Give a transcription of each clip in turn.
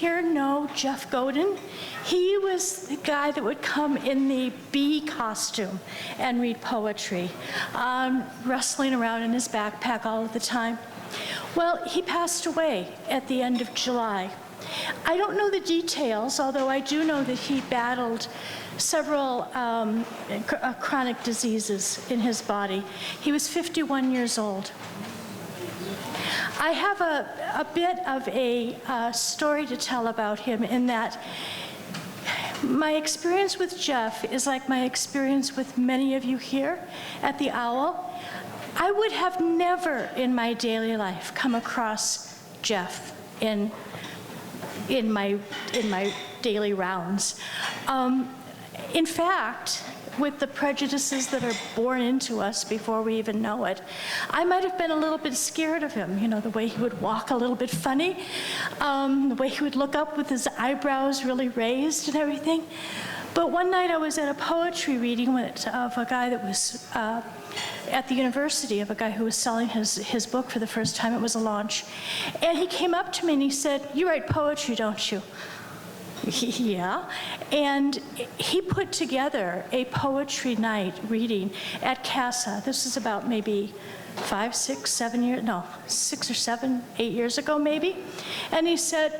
here know Jeff Godin? He was the guy that would come in the bee costume and read poetry, rustling around in his backpack all of the time. Well, he passed away at the end of July. I don't know the details, although I do know that he battled several chronic diseases in his body. He was 51 years old. I have a bit of a story to tell about him, in that my experience with Jeff is like my experience with many of you here at the Owl. I would have never in my daily life come across Jeff in my daily rounds. In fact, with the prejudices that are born into us before we even know it, I might have been a little bit scared of him. You know, the way he would walk a little bit funny, the way he would look up with his eyebrows really raised and everything. But one night I was at a poetry reading of a guy that was at the university, of a guy who was selling his book for the first time. It was a launch. And he came up to me and he said, "You write poetry, don't you?" Yeah. And he put together a poetry night reading at CASA. This is about maybe 5, 6, 7 years, no, 6 or 7, 8 years ago maybe. And he said,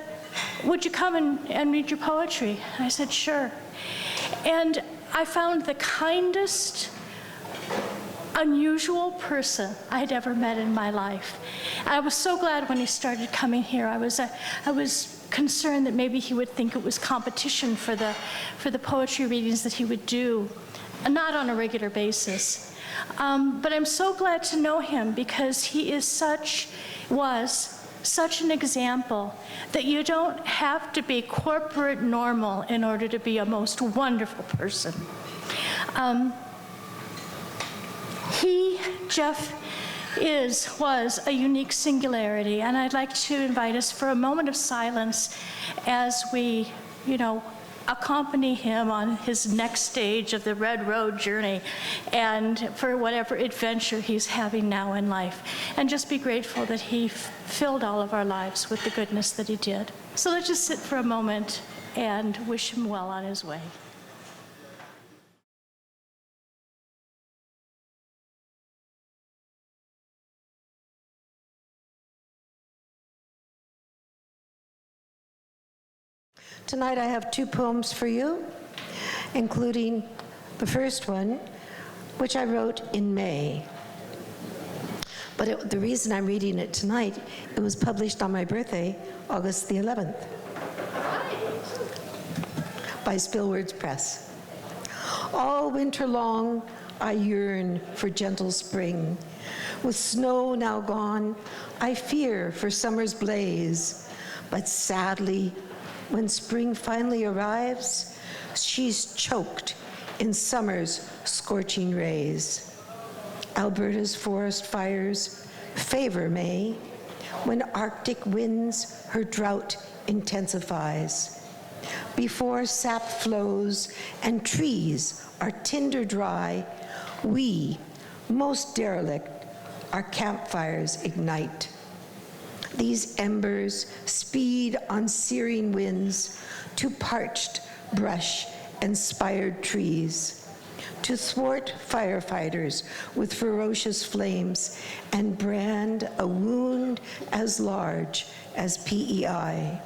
"Would you come and read your poetry?" I said, "Sure." And I found the kindest, unusual person I'd ever met in my life. I was so glad when he started coming here. I was concerned that maybe he would think it was competition for the poetry readings that he would do, not on a regular basis. But I'm so glad to know him, because he was such an example that you don't have to be corporate normal in order to be a most wonderful person. Jeff was a unique singularity, and I'd like to invite us for a moment of silence as we, accompany him on his next stage of the Red Road journey, and for whatever adventure he's having now in life. And just be grateful that he filled all of our lives with the goodness that he did. So let's just sit for a moment and wish him well on his way. Tonight I have 2 poems for you, including the first one, which I wrote in May. But the reason I'm reading it tonight, it was published on my birthday, August the 11th, by Spillwords Press. All winter long, I yearn for gentle spring. With snow now gone, I fear for summer's blaze. But sadly, when spring finally arrives, she's choked in summer's scorching rays. Alberta's forest fires favor May. When Arctic winds her drought intensifies. Before sap flows and trees are tinder dry, we, most derelict, our campfires ignite. These embers speed on searing winds to parched brush and spired trees, to thwart firefighters with ferocious flames and brand a wound as large as PEI.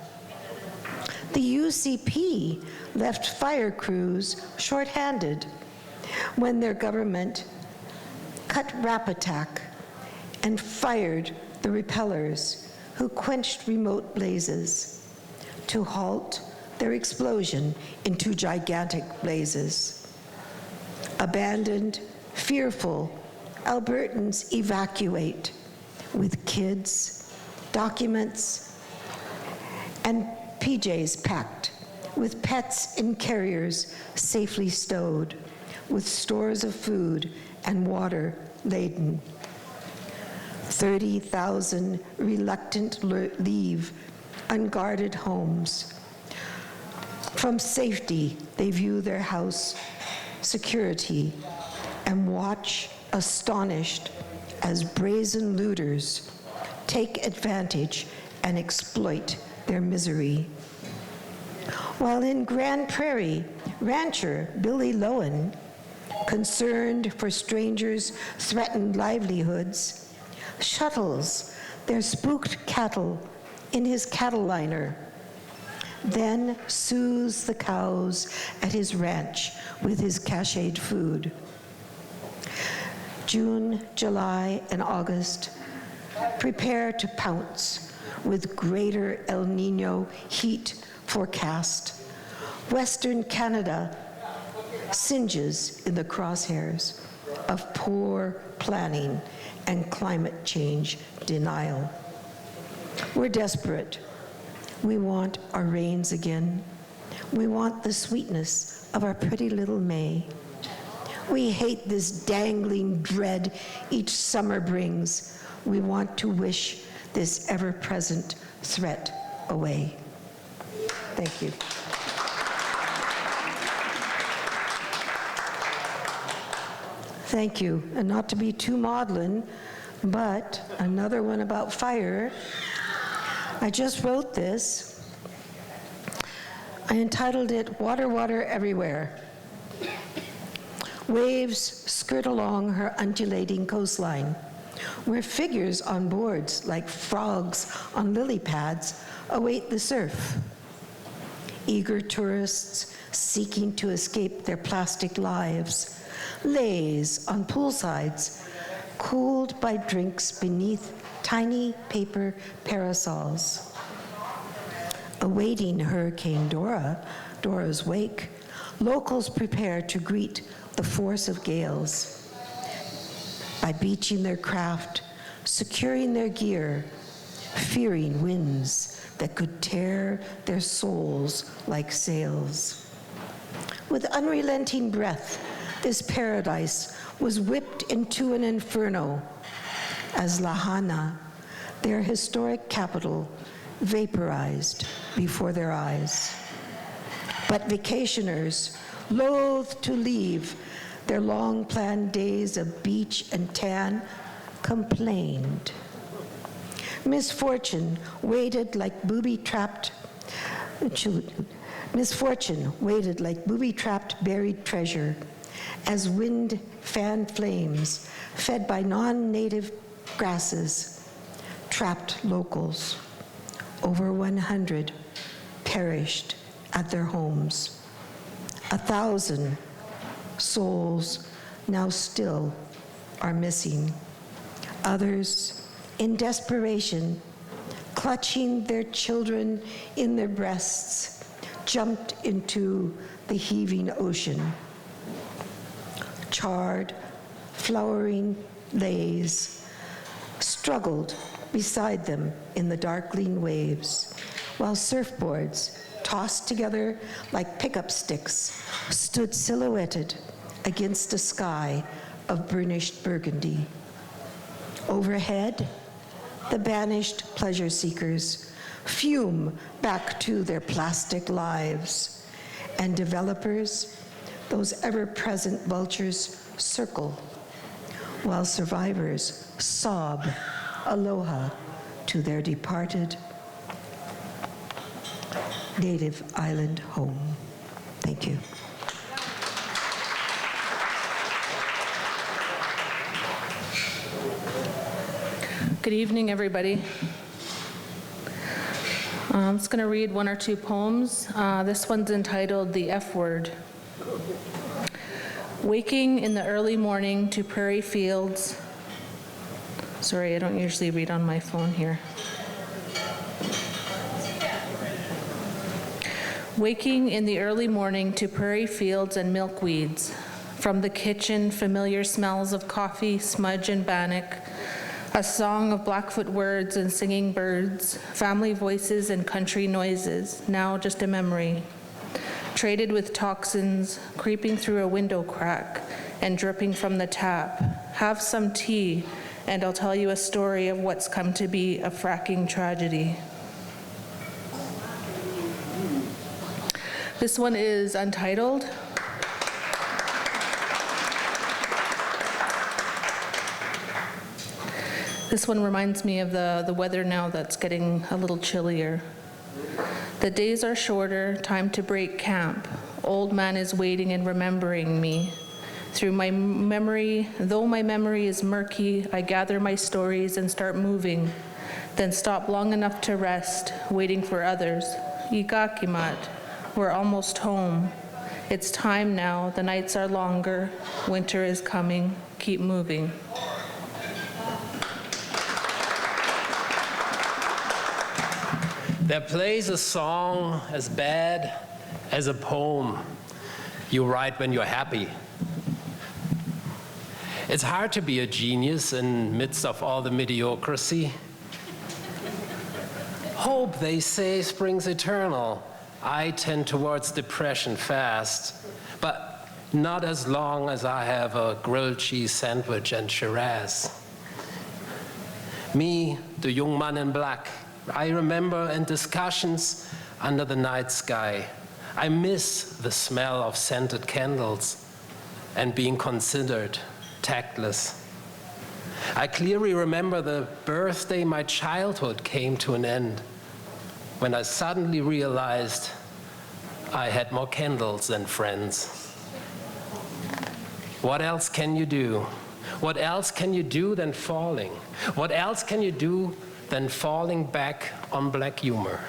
The UCP left fire crews short-handed when their government cut Rap Attack and fired the repellers who quenched remote blazes to halt their explosion into gigantic blazes. Abandoned, fearful, Albertans evacuate with kids, documents, and PJs packed, with pets in carriers safely stowed, with stores of food and water laden. 30,000 reluctant leave unguarded homes. From safety, they view their house security and watch astonished as brazen looters take advantage and exploit their misery. While in Grand Prairie, rancher Billy Lowen, concerned for strangers' threatened livelihoods, shuttles their spooked cattle in his cattle liner, then soothes the cows at his ranch with his cached food. June, July, and August prepare to pounce with greater El Nino heat forecast. Western Canada singes in the crosshairs of poor planning and climate change denial. We're desperate. We want our rains again. We want the sweetness of our pretty little May. We hate this dangling dread each summer brings. We want to wish this ever-present threat away. Thank you. Thank you. And not to be too maudlin, but another one about fire. I just wrote this. I entitled it, Water, Water Everywhere. Waves skirt along her undulating coastline, where figures on boards like frogs on lily pads await the surf. Eager tourists seeking to escape their plastic lives lays on poolsides, cooled by drinks beneath tiny paper parasols. Awaiting Hurricane Dora's wake, locals prepare to greet the force of gales by beaching their craft, securing their gear, fearing winds that could tear their souls like sails. With unrelenting breath, this paradise was whipped into an inferno as Lahaina, their historic capital, vaporized before their eyes. But vacationers, loath to leave their long-planned days of beach and tan, complained. Misfortune waited like booby-trapped buried treasure as wind fanned flames fed by non-native grasses trapped locals. Over 100 perished at their homes. 1,000 souls now still are missing. Others, in desperation, clutching their children in their breasts, jumped into the heaving ocean. Charred, flowering leis struggled beside them in the darkling waves, while surfboards, tossed together like pickup sticks, stood silhouetted against a sky of burnished burgundy. Overhead, the banished pleasure seekers fume back to their plastic lives, and developers, those ever-present vultures, circle, while survivors sob aloha to their departed native island home. Thank you. Good evening, everybody. I'm just going to read one or two poems. This one's entitled The F Word. Waking in the early morning to prairie fields. Sorry, I don't usually read on my phone here. Waking in the early morning to prairie fields and milkweeds. From the kitchen, familiar smells of coffee, smudge, and bannock. A song of Blackfoot words and singing birds, family voices and country noises, now just a memory. Traded with toxins, creeping through a window crack and dripping from the tap. Have some tea, and I'll tell you a story of what's come to be a fracking tragedy. This one is untitled. This one reminds me of the weather now that's getting a little chillier. The days are shorter, time to break camp. Old man is waiting and remembering me. Through my memory, though my memory is murky, I gather my stories and start moving, then stop long enough to rest, waiting for others. Igakimat, we're almost home. It's time now, the nights are longer, winter is coming, keep moving. There plays a song as bad as a poem you write when you're happy. It's hard to be a genius in midst of all the mediocrity. Hope, they say, springs eternal. I tend towards depression fast, but not as long as I have a grilled cheese sandwich and Shiraz. Me, the young man in black, I remember in discussions under the night sky. I miss the smell of scented candles and being considered tactless. I clearly remember the birthday my childhood came to an end, when I suddenly realized I had more candles than friends. What else can you do? What else can you do than falling? What else can you do than falling back on black humor?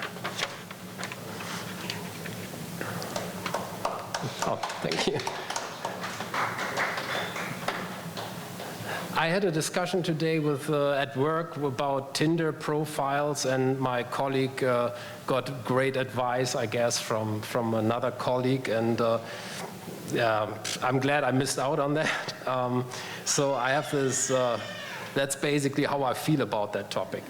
Oh, thank you. I had a discussion today with at work about Tinder profiles, and my colleague got great advice, I guess, from another colleague, and I'm glad I missed out on that. So I have this, that's basically how I feel about that topic.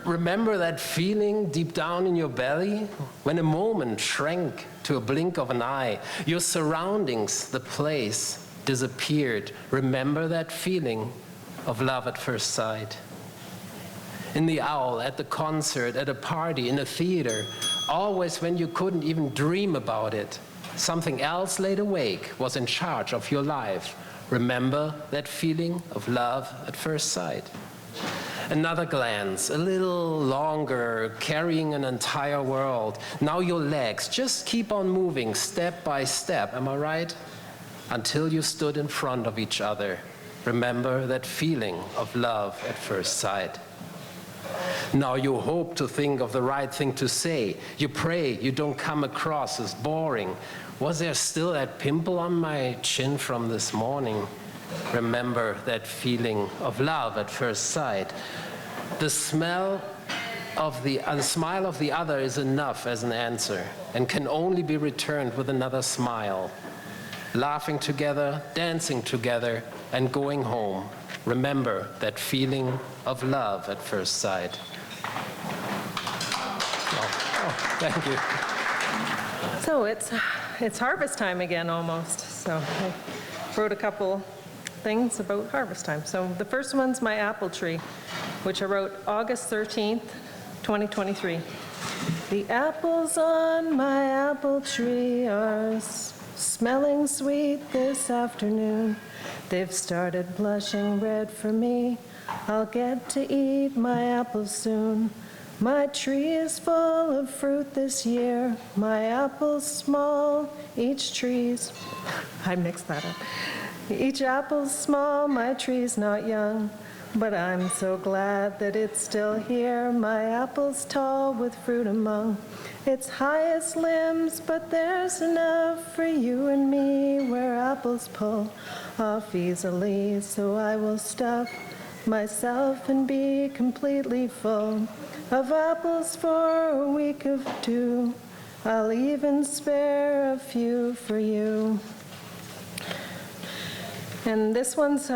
Remember that feeling deep down in your belly when a moment shrank to a blink of an eye, your surroundings, the place, disappeared. Remember that feeling of love at first sight. In the Owl, at the concert, at a party, in a theater, always when you couldn't even dream about it, something else laid awake, was in charge of your life. Remember that feeling of love at first sight. Another glance, a little longer, carrying an entire world. Now your legs just keep on moving step by step, am I right? Until you stood in front of each other. Remember that feeling of love at first sight. Now you hope to think of the right thing to say. You pray you don't come across as boring. Was there still that pimple on my chin from this morning? Remember that feeling of love at first sight. The smile of the other is enough as an answer and can only be returned with another smile. Laughing together, dancing together, and going home. Remember that feeling of love at first sight. Oh, thank you. So it's harvest time again almost. So I wrote a couple things about harvest time. So the first one's my apple tree, which I wrote August 13th, 2023. The apples on my apple tree are smelling sweet this afternoon. They've started blushing red for me. I'll get to eat my apples soon. My tree is full of fruit this year. My apple's small, each tree's... I mixed that up. Each apple's small, my tree's not young. But I'm so glad that it's still here. My apple's tall with fruit among its highest limbs, but there's enough for you and me where apples pull off easily. So I will stuff myself and be completely full of apples for a week of two. I'll even spare a few for you. And this one's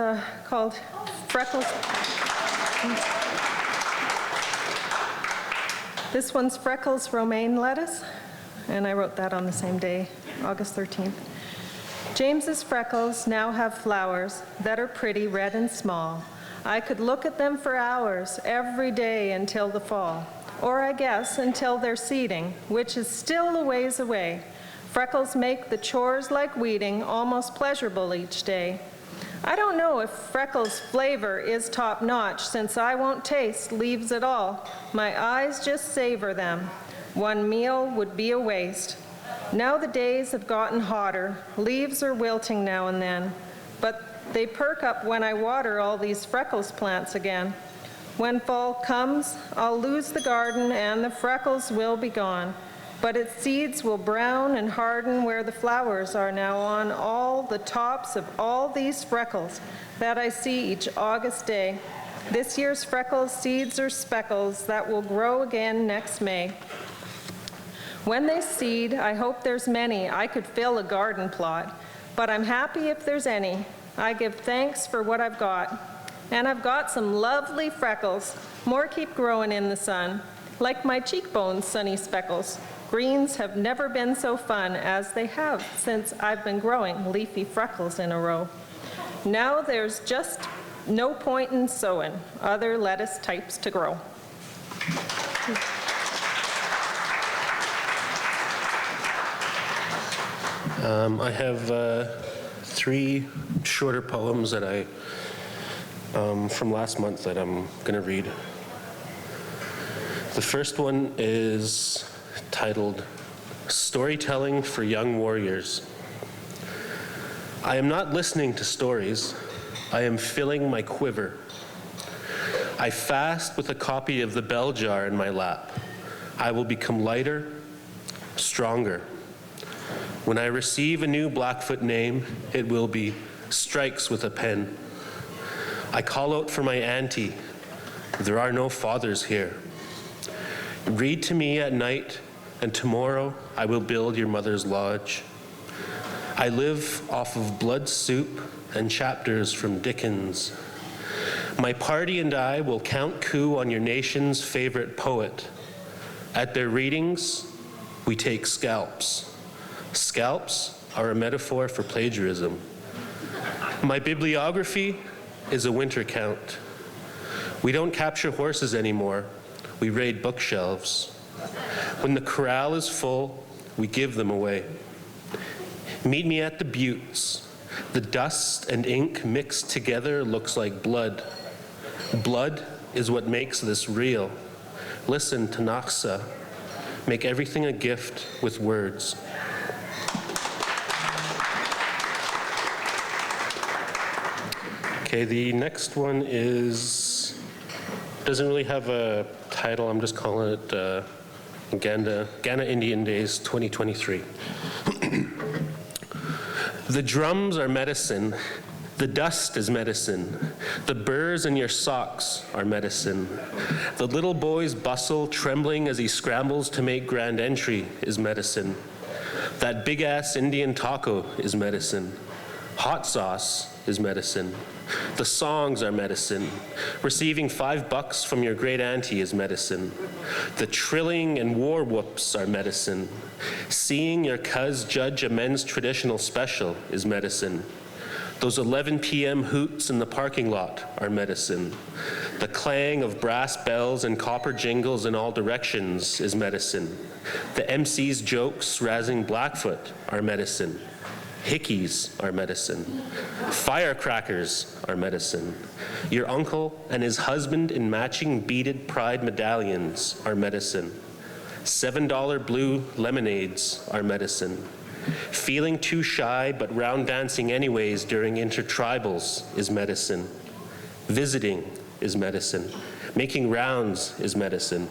called Freckles. This one's Freckles romaine lettuce, and I wrote that on the same day, August 13th. James's freckles now have flowers that are pretty, red and small. I could look at them for hours every day until the fall, or I guess until they're seeding, which is still a ways away. Freckles make the chores like weeding almost pleasurable each day. I don't know if Freckles' flavor is top-notch, since I won't taste leaves at all. My eyes just savor them. One meal would be a waste. Now the days have gotten hotter. Leaves are wilting now and then, but they perk up when I water all these Freckles plants again. When fall comes, I'll lose the garden and the freckles will be gone, but its seeds will brown and harden where the flowers are now on all the tops of all these freckles that I see each August day. This year's freckles seeds are speckles that will grow again next May. When they seed, I hope there's many. I could fill a garden plot, but I'm happy if there's any. I give thanks for what I've got. And I've got some lovely freckles. More keep growing in the sun. Like my cheekbones, sunny speckles. Greens have never been so fun as they have since I've been growing leafy freckles in a row. Now there's just no point in sowing other lettuce types to grow. I have 3 shorter poems that I from last month that I'm going to read. The first one is titled Storytelling for Young Warriors. I am not listening to stories. I am filling my quiver. I fast with a copy of the bell jar in my lap. I will become lighter, stronger. When I receive a new Blackfoot name, it will be Strikes with a Pen. I call out for my auntie. There are no fathers here. Read to me at night, and tomorrow I will build your mother's lodge. I live off of blood soup and chapters from Dickens. My party and I will count coup on your nation's favorite poet. At their readings, we take scalps. Scalps are a metaphor for plagiarism. My bibliography is a winter count. We don't capture horses anymore. We raid bookshelves. When the corral is full, we give them away. Meet me at the buttes. The dust and ink mixed together looks like blood. Blood is what makes this real. Listen to Naxa. Make everything a gift with words. Okay, the next one doesn't really have a title. I'm just calling it Ghana Indian Days 2023. The drums are medicine. The dust is medicine. The burrs in your socks are medicine. The little boy's bustle, trembling as he scrambles to make grand entry, is medicine. That big-ass Indian taco is medicine. Hot sauce is medicine. The songs are medicine. Receiving $5 from your great auntie is medicine. The trilling and war whoops are medicine. Seeing your cuz judge a men's traditional special is medicine. Those 11 p.m. hoots in the parking lot are medicine. The clang of brass bells and copper jingles in all directions is medicine. The MC's jokes razzing Blackfoot are medicine. Hickeys are medicine. Firecrackers are medicine. Your uncle and his husband in matching beaded pride medallions are medicine. $7 blue lemonades are medicine. Feeling too shy but round dancing anyways during intertribals is medicine. Visiting is medicine. Making rounds is medicine.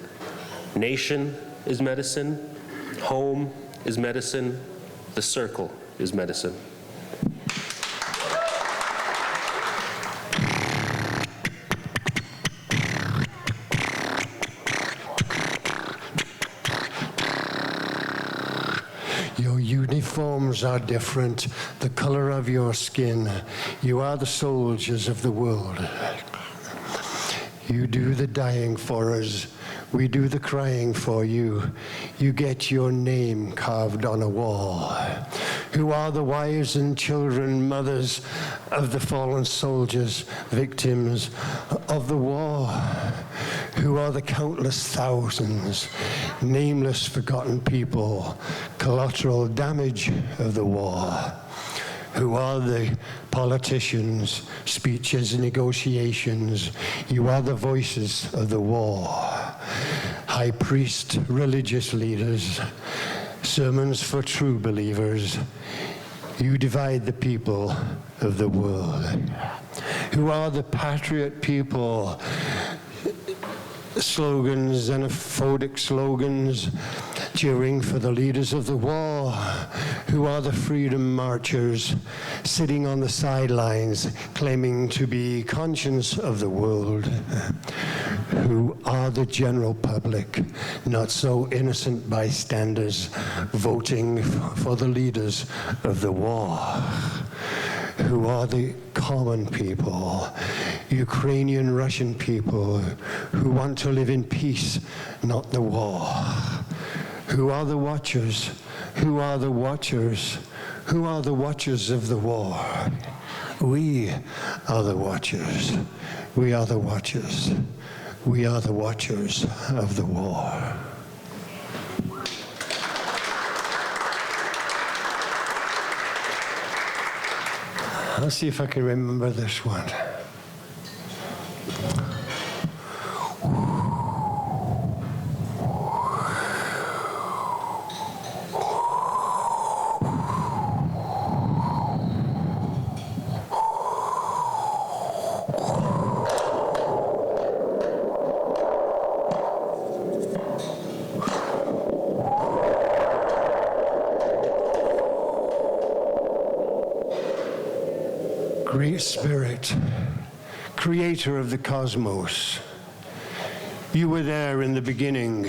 Nation is medicine. Home is medicine. The circle is medicine. Your uniforms are different, the color of your skin. You are the soldiers of the world. You do the dying for us. We do the crying for you. You get your name carved on a wall. Who are the wives and children, mothers of the fallen soldiers, victims of the war? Who are the countless thousands, nameless forgotten people, collateral damage of the war? who are the politicians, speeches, negotiations. You are the voices of the war. High priest, religious leaders, sermons for true believers. You divide the people of the world. Who are the patriot people? Slogans, xenophobic slogans, cheering for the leaders of the war. Who are the freedom marchers, sitting on the sidelines, claiming to be conscience of the world. Who are the general public, not so innocent bystanders, voting for the leaders of the war. Who are the common people, Ukrainian, Russian people, who want to live in peace, not the war. Who are the watchers? Who are the watchers? Who are the watchers of the war? We are the watchers. We are the watchers. We are the watchers of the war. I'll see if I can remember this one. Great Spirit, creator of the cosmos, you were there in the beginning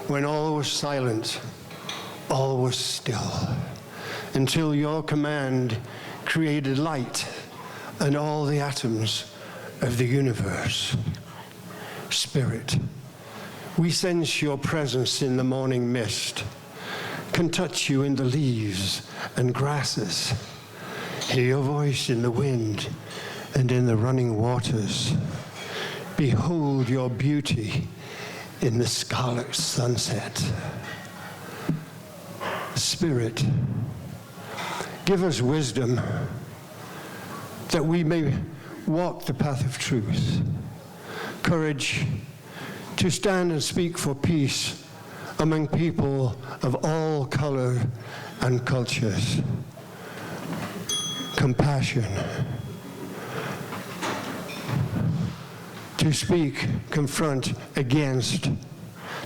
when all was silent, all was still, until your command created light and all the atoms of the universe. Spirit, we sense your presence in the morning mist, can touch you in the leaves and grasses, hear your voice in the wind and in the running waters. Behold your beauty in the scarlet sunset. Spirit, give us wisdom that we may walk the path of truth. Courage to stand and speak for peace among people of all color and cultures. Compassion to speak, confront against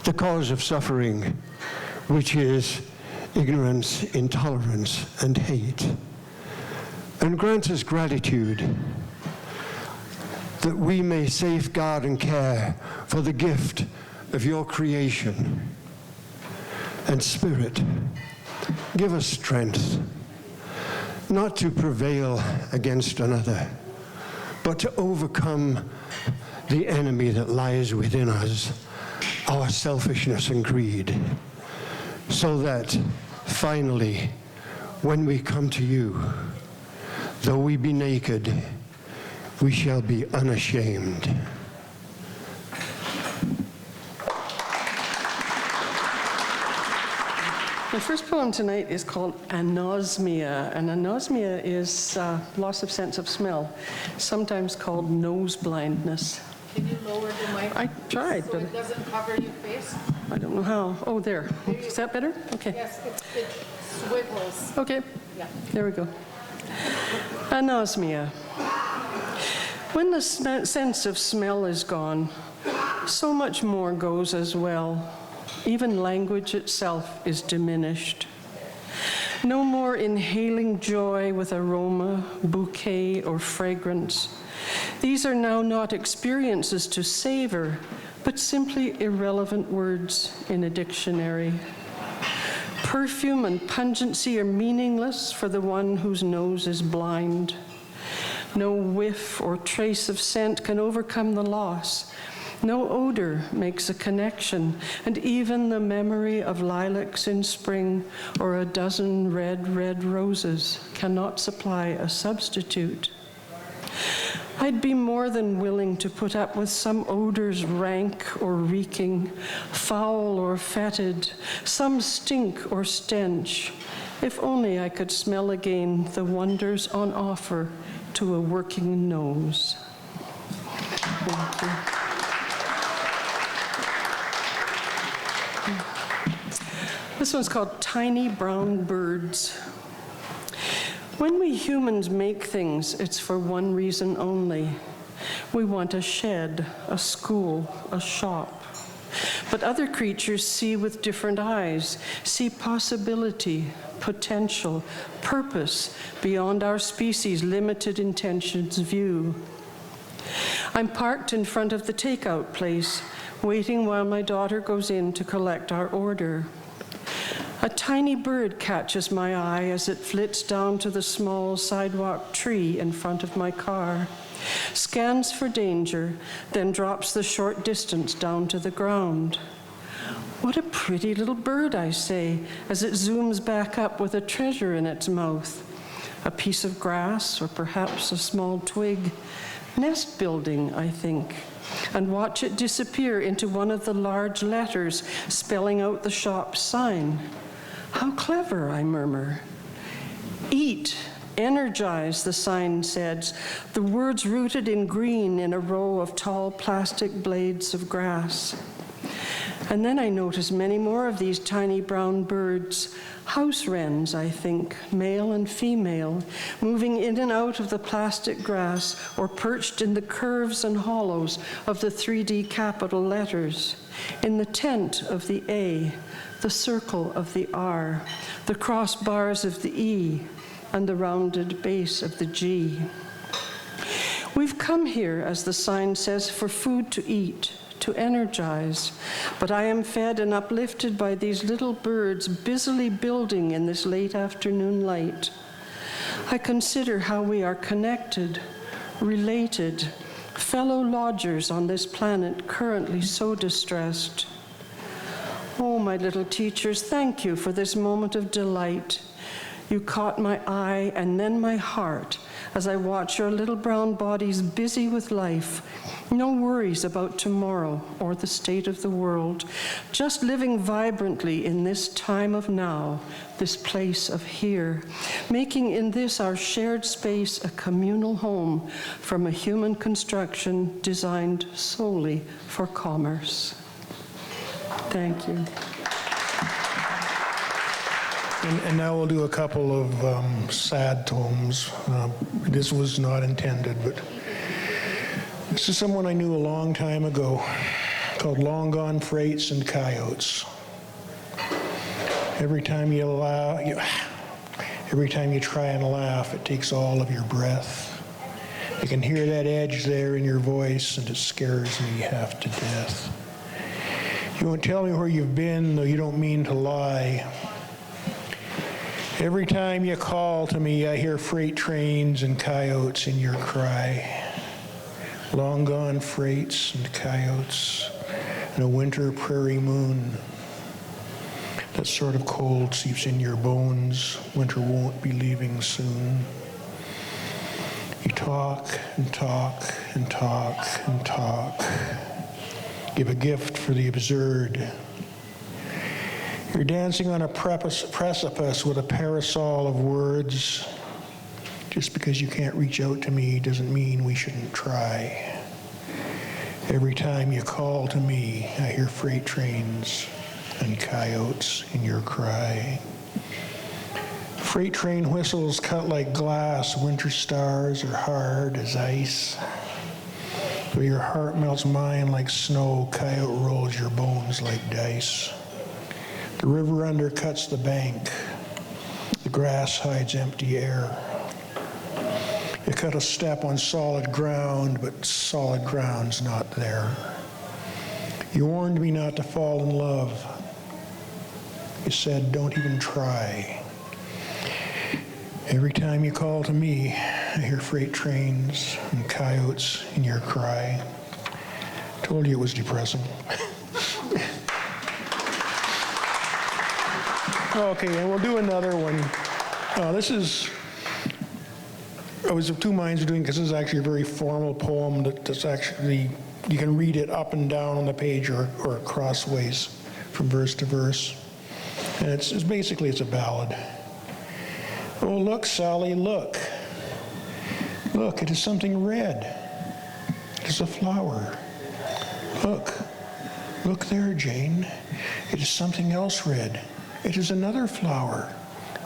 the cause of suffering, which is ignorance, intolerance, and hate. And grant us gratitude that we may safeguard and care for the gift of your creation. And Spirit, give us strength not to prevail against another, but to overcome the enemy that lies within us, our selfishness and greed, so that finally, when we come to you, though we be naked, we shall be unashamed. The first poem tonight is called anosmia, and anosmia is loss of sense of smell, sometimes called nose blindness. Can you lower the mic? I tried, so but it doesn't cover your face? I don't know how. Oh, there. Is that better? Okay. Yes, it swiggles. Okay. Yeah. There we go. Anosmia. When the sense of smell is gone, so much more goes as well. Even language itself is diminished. No more inhaling joy with aroma, bouquet, or fragrance. These are now not experiences to savor, but simply irrelevant words in a dictionary. Perfume and pungency are meaningless for the one whose nose is blind. No whiff or trace of scent can overcome the loss. No odor makes a connection, and even the memory of lilacs in spring or a dozen red roses cannot supply a substitute. I'd be more than willing to put up with some odors rank or reeking, foul or fetid, some stink or stench, If only I could smell again the wonders on offer to a working nose. Thank you. This one's called Tiny Brown Birds. When we humans make things, it's for one reason only. We want a shed, a school, a shop. But other creatures see with different eyes, see possibility, potential, purpose beyond our species' limited intentions view. I'm parked in front of the takeout place, waiting while my daughter goes in to collect our order. A tiny bird catches my eye as it flits down to the small sidewalk tree in front of my car, scans for danger, then drops the short distance down to the ground. What a pretty little bird, I say, as it zooms back up with a treasure in its mouth. A piece of grass, or perhaps a small twig. Nest building, I think, and watch it disappear into one of the large letters spelling out the shop's sign. How clever, I murmur. Eat, energize, the sign says, the words rooted in green in a row of tall plastic blades of grass. And then I notice many more of these tiny brown birds, house wrens, I think, male and female, moving in and out of the plastic grass or perched in the curves and hollows of the 3D capital letters, in the tent of the A, the circle of the R, the crossbars of the E, and the rounded base of the G. We've come here, as the sign says, for food to eat, to energize, but I am fed and uplifted by these little birds busily building in this late afternoon light. I consider how we are connected, related, fellow lodgers on this planet currently so distressed. Oh, my little teachers, thank you for this moment of delight. You caught my eye and then my heart as I watch your little brown bodies busy with life. No worries about tomorrow or the state of the world, just living vibrantly in this time of now, this place of here, making in this our shared space a communal home from a human construction designed solely for commerce. Thank you. And now we'll do a couple of sad tomes. This was not intended, but this is someone I knew a long time ago, called Long Gone Freights and Coyotes. Every time you try and laugh, it takes all of your breath. I can hear that edge there in your voice, and it scares me half to death. You won't tell me where you've been, though you don't mean to lie. Every time you call to me, I hear freight trains and coyotes in your cry. Long gone freights and coyotes and a winter prairie moon. That sort of cold seeps in your bones. Winter won't be leaving soon. You talk and talk and talk and talk. Give a gift for the absurd. You're dancing on a precipice with a parasol of words. Just because you can't reach out to me doesn't mean we shouldn't try. Every time you call to me, I hear freight trains and coyotes in your cry. Freight train whistles cut like glass, winter stars are hard as ice. Though your heart melts mine like snow, coyote rolls your bones like dice. The river undercuts the bank. The grass hides empty air. You cut a step on solid ground, but solid ground's not there. You warned me not to fall in love. You said, don't even try. Every time you call to me, I hear freight trains and coyotes in your cry. Told you it was depressing. Okay, and we'll do another one. I was of two minds of doing, because this is actually a very formal poem that's actually, you can read it up and down on the page or crossways from verse to verse. And it's basically a ballad. Oh, look, Sally, look. Look, it is something red. It is a flower. Look. Look there, Jane. It is something else red. It is another flower.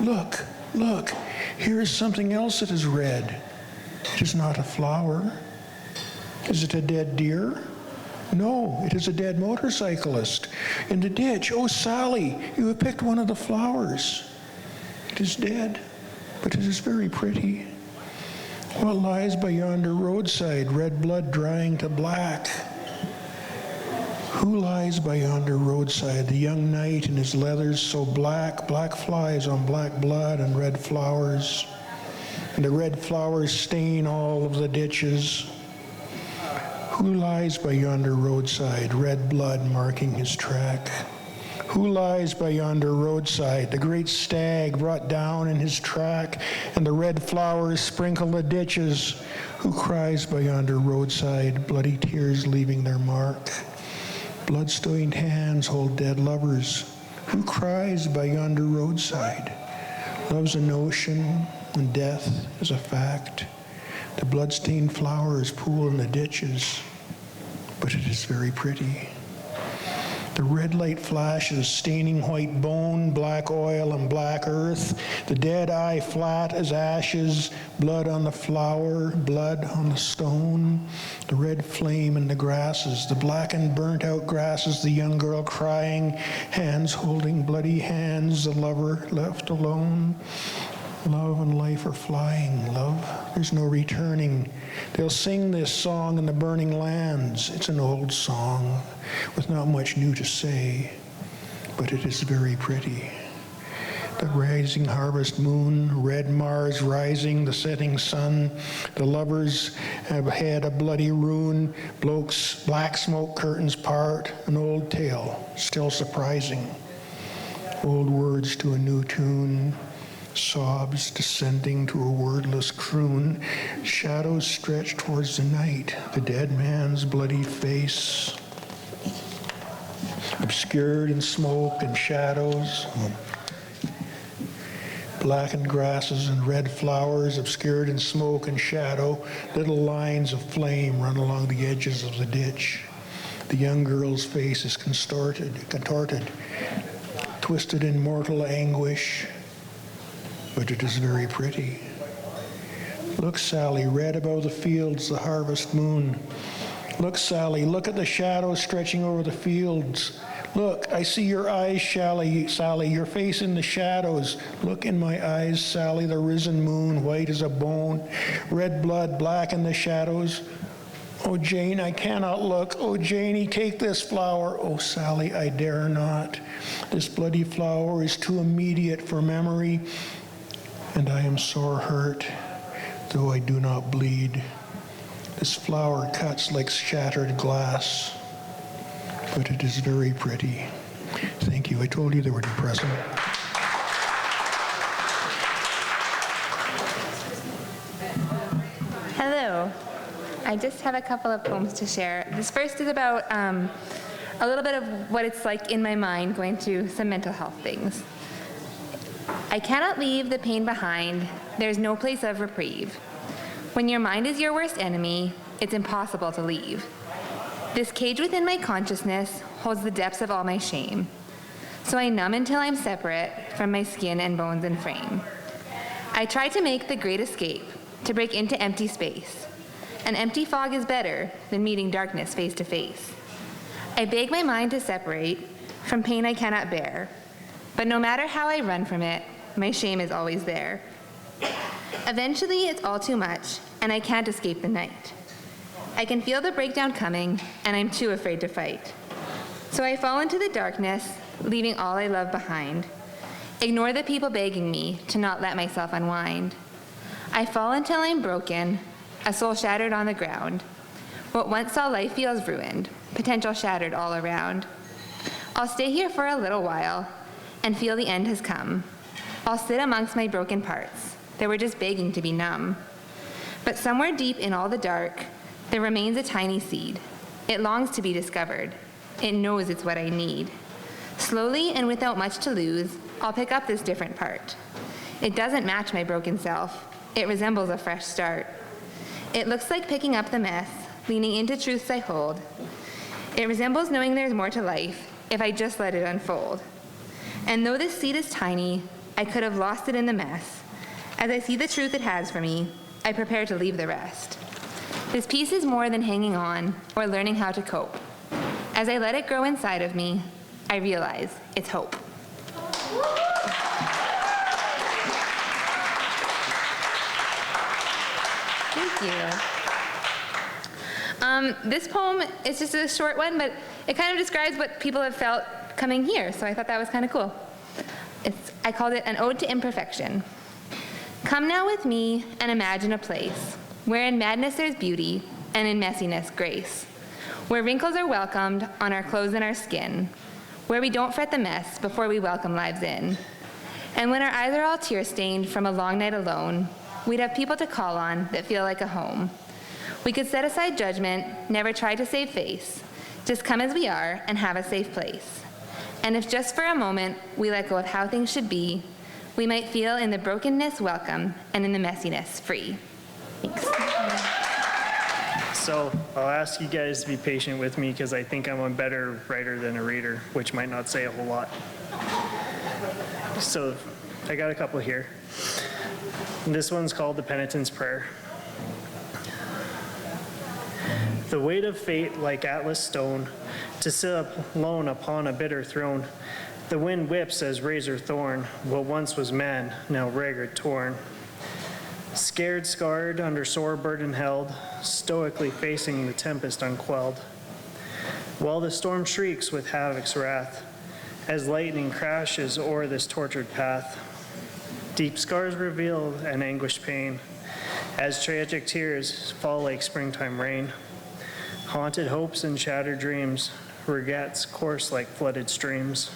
Look, look. Here is something else that is red. It is not a flower. Is it a dead deer? No, it is a dead motorcyclist in the ditch. Oh, Sally, you have picked one of the flowers. It is dead, but it is very pretty. What lies by yonder roadside, red blood drying to black? Who lies by yonder roadside, the young knight in his leathers so black, black flies on black blood and red flowers, and the red flowers stain all of the ditches? Who lies by yonder roadside, red blood marking his track? Who lies by yonder roadside, the great stag brought down in his track, and the red flowers sprinkle the ditches? Who cries by yonder roadside, bloody tears leaving their mark? Blood-stained hands hold dead lovers. Who cries by yonder roadside? Love's a notion, and death is a fact. The blood-stained flowers pool in the ditches, but it is very pretty. The red light flashes, staining white bone, black oil, and black earth. The dead eye flat as ashes, blood on the flower, blood on the stone. The red flame in the grasses, the blackened, burnt-out grasses, the young girl crying, hands holding bloody hands, the lover left alone. Love and life are flying, love, there's no returning. They'll sing this song in the burning lands. It's an old song with not much new to say, but it is very pretty. The rising harvest moon, red Mars rising, the setting sun. The lovers have had a bloody ruin, blokes, black smoke curtains part, an old tale, still surprising. Old words to a new tune. Sobs descending to a wordless croon. Shadows stretch towards the night. The dead man's bloody face, obscured in smoke and shadows. Blackened grasses and red flowers, obscured in smoke and shadow. Little lines of flame run along the edges of the ditch. The young girl's face is contorted, twisted in mortal anguish. But it is very pretty. Look, Sally, red above the fields, the harvest moon. Look, Sally, look at the shadows stretching over the fields. Look, I see your eyes, Sally, your face in the shadows. Look in my eyes, Sally, the risen moon, white as a bone. Red blood, black in the shadows. Oh, Jane, I cannot look. Oh, Janey, take this flower. Oh, Sally, I dare not. This bloody flower is too immediate for memory. And I am sore hurt, though I do not bleed. This flower cuts like shattered glass, but it is very pretty. Thank you. I told you they were depressing. Hello. I just have a couple of poems to share. This first is about a little bit of what it's like in my mind going through some mental health things. I cannot leave the pain behind. There's no place of reprieve. When your mind is your worst enemy, it's impossible to leave. This cage within my consciousness holds the depths of all my shame. So I numb until I'm separate from my skin and bones and frame. I try to make the great escape, to break into empty space. An empty fog is better than meeting darkness face to face. I beg my mind to separate from pain I cannot bear. But no matter how I run from it, my shame is always there. Eventually, it's all too much, and I can't escape the night. I can feel the breakdown coming, and I'm too afraid to fight. So I fall into the darkness, leaving all I love behind. Ignore the people begging me to not let myself unwind. I fall until I'm broken, a soul shattered on the ground. What once saw life feels ruined, potential shattered all around. I'll stay here for a little while, and feel the end has come. I'll sit amongst my broken parts that were just begging to be numb. But somewhere deep in all the dark, there remains a tiny seed. It longs to be discovered. It knows it's what I need. Slowly and without much to lose, I'll pick up this different part. It doesn't match my broken self. It resembles a fresh start. It looks like picking up the mess, leaning into truths I hold. It resembles knowing there's more to life if I just let it unfold. And though this seed is tiny, I could have lost it in the mess. As I see the truth it has for me, I prepare to leave the rest. This piece is more than hanging on or learning how to cope. As I let it grow inside of me, I realize it's hope. Thank you. This poem is just a short one, but it kind of describes what people have felt coming here, so I thought that was kind of cool. I called it An Ode to Imperfection. Come now with me and imagine a place where in madness there's beauty and in messiness grace, where wrinkles are welcomed on our clothes and our skin, where we don't fret the mess before we welcome lives in. And when our eyes are all tear-stained from a long night alone, we'd have people to call on that feel like a home. We could set aside judgment, never try to save face, just come as we are and have a safe place. And if just for a moment we let go of how things should be, we might feel in the brokenness welcome and in the messiness free. Thanks. So I'll ask you guys to be patient with me because I think I'm a better writer than a reader, which might not say a whole lot. So I got a couple here. This one's called The Penitent's Prayer. The weight of fate like Atlas stone, to sit alone upon a bitter throne. The wind whips as razor thorn, what once was man, now ragged torn. Scared, scarred, under sore burden held, stoically facing the tempest unquelled. While the storm shrieks with havoc's wrath, as lightning crashes o'er this tortured path. Deep scars reveal an anguished pain, as tragic tears fall like springtime rain. Haunted hopes and shattered dreams, regrets course like flooded streams.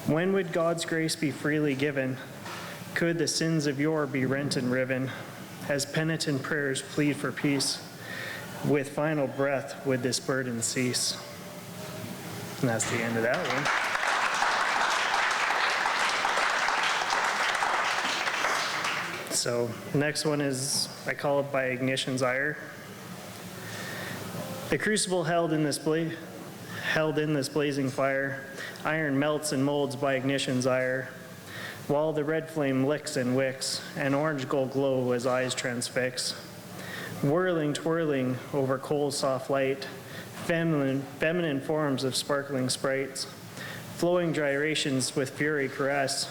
When would God's grace be freely given? Could the sins of yore be rent and riven? As penitent prayers plead for peace, with final breath would this burden cease? And that's the end of that one. So next one is, I call it By Ignition's Ire. The crucible held in this blazing fire, iron melts and molds by ignition's ire, while the red flame licks and wicks, an orange gold glow as eyes transfix. Whirling, twirling over cold soft light, feminine forms of sparkling sprites, flowing gyrations with fury caress,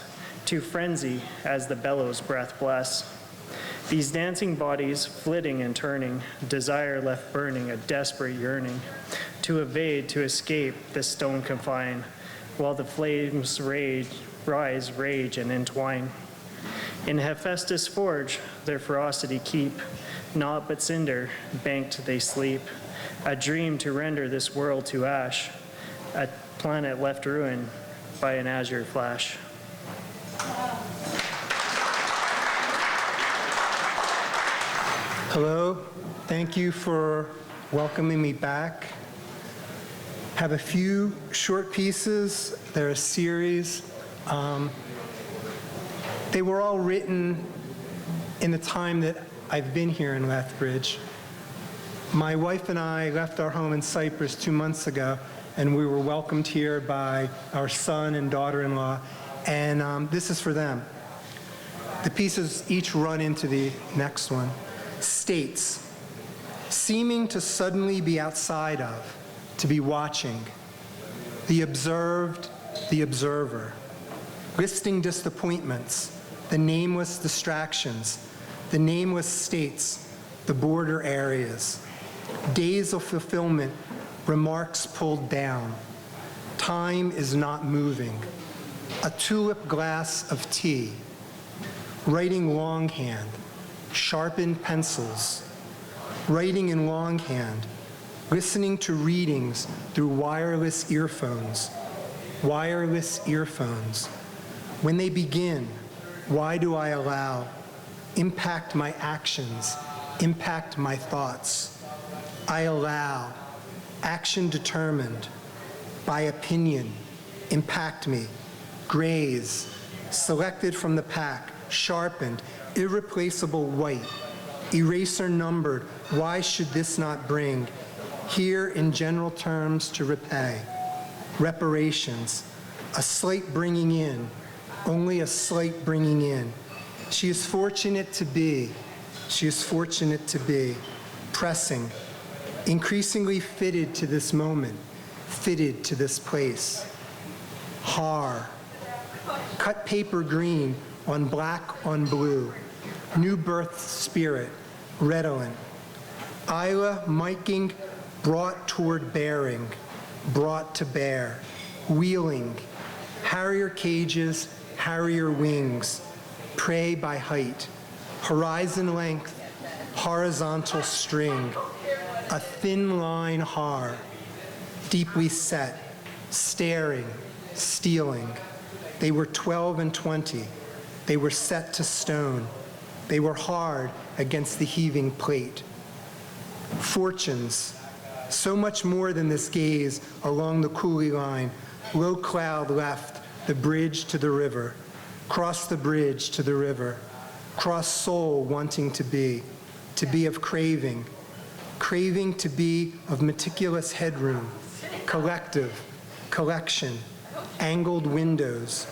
to frenzy as the bellows breath bless. These dancing bodies flitting and turning, desire left burning, a desperate yearning, to evade, to escape this stone confine, while the flames rise, rage, and entwine. In Hephaestus' forge, their ferocity keep, naught but cinder, banked they sleep, a dream to render this world to ash, a planet left ruined by an azure flash. Hello, thank you for welcoming me back. Have a few short pieces. They're a series. They were all written in the time that I've been here in Lethbridge. My wife and I left our home in Cyprus 2 months ago, and we were welcomed here by our son and daughter-in-law, and this is for them. The pieces each run into the next one. States, seeming to suddenly be outside of, to be watching. The observed, the observer. Listing disappointments, the nameless distractions, the nameless states, the border areas. Days of fulfillment, remarks pulled down. Time is not moving. A tulip glass of tea. Writing longhand, sharpened pencils. Writing in longhand, listening to readings through wireless earphones. Wireless earphones. When they begin, why do I allow? Impact my actions, impact my thoughts. I allow. Action determined. By opinion, impact me. Graze. selected from the pack, sharpened, irreplaceable white, eraser numbered, why should this not bring, here in general terms to repay, reparations, a slight bringing in, only a slight bringing in. She is fortunate to be, pressing, increasingly fitted to this moment, fitted to this place. Har, cut paper green on black on blue, new birth spirit, redolent. Isla miking, brought toward bearing, brought to bear, wheeling, harrier cages, harrier wings, prey by height, horizon length, horizontal string, a thin line har, deeply set, staring, stealing. They were 12 and 20. They were set to stone. They were hard against the heaving plate. Fortunes, so much more than this gaze along the coulee line, low cloud left, the bridge to the river, cross the bridge to the river, cross soul wanting to be of craving, craving to be of meticulous headroom, collective, collection, angled windows,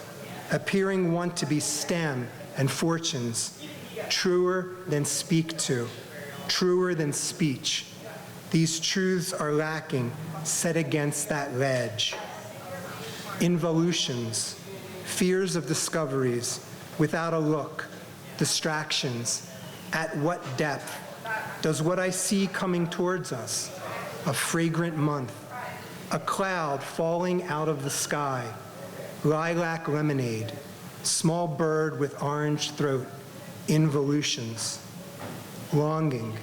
appearing want to be stem and fortunes, truer than speak to, truer than speech. These truths are lacking, set against that ledge. Involutions, fears of discoveries, without a look, distractions. At what depth does what I see coming towards us? A fragrant month, a cloud falling out of the sky, lilac lemonade, small bird with orange throat, involutions. Longing,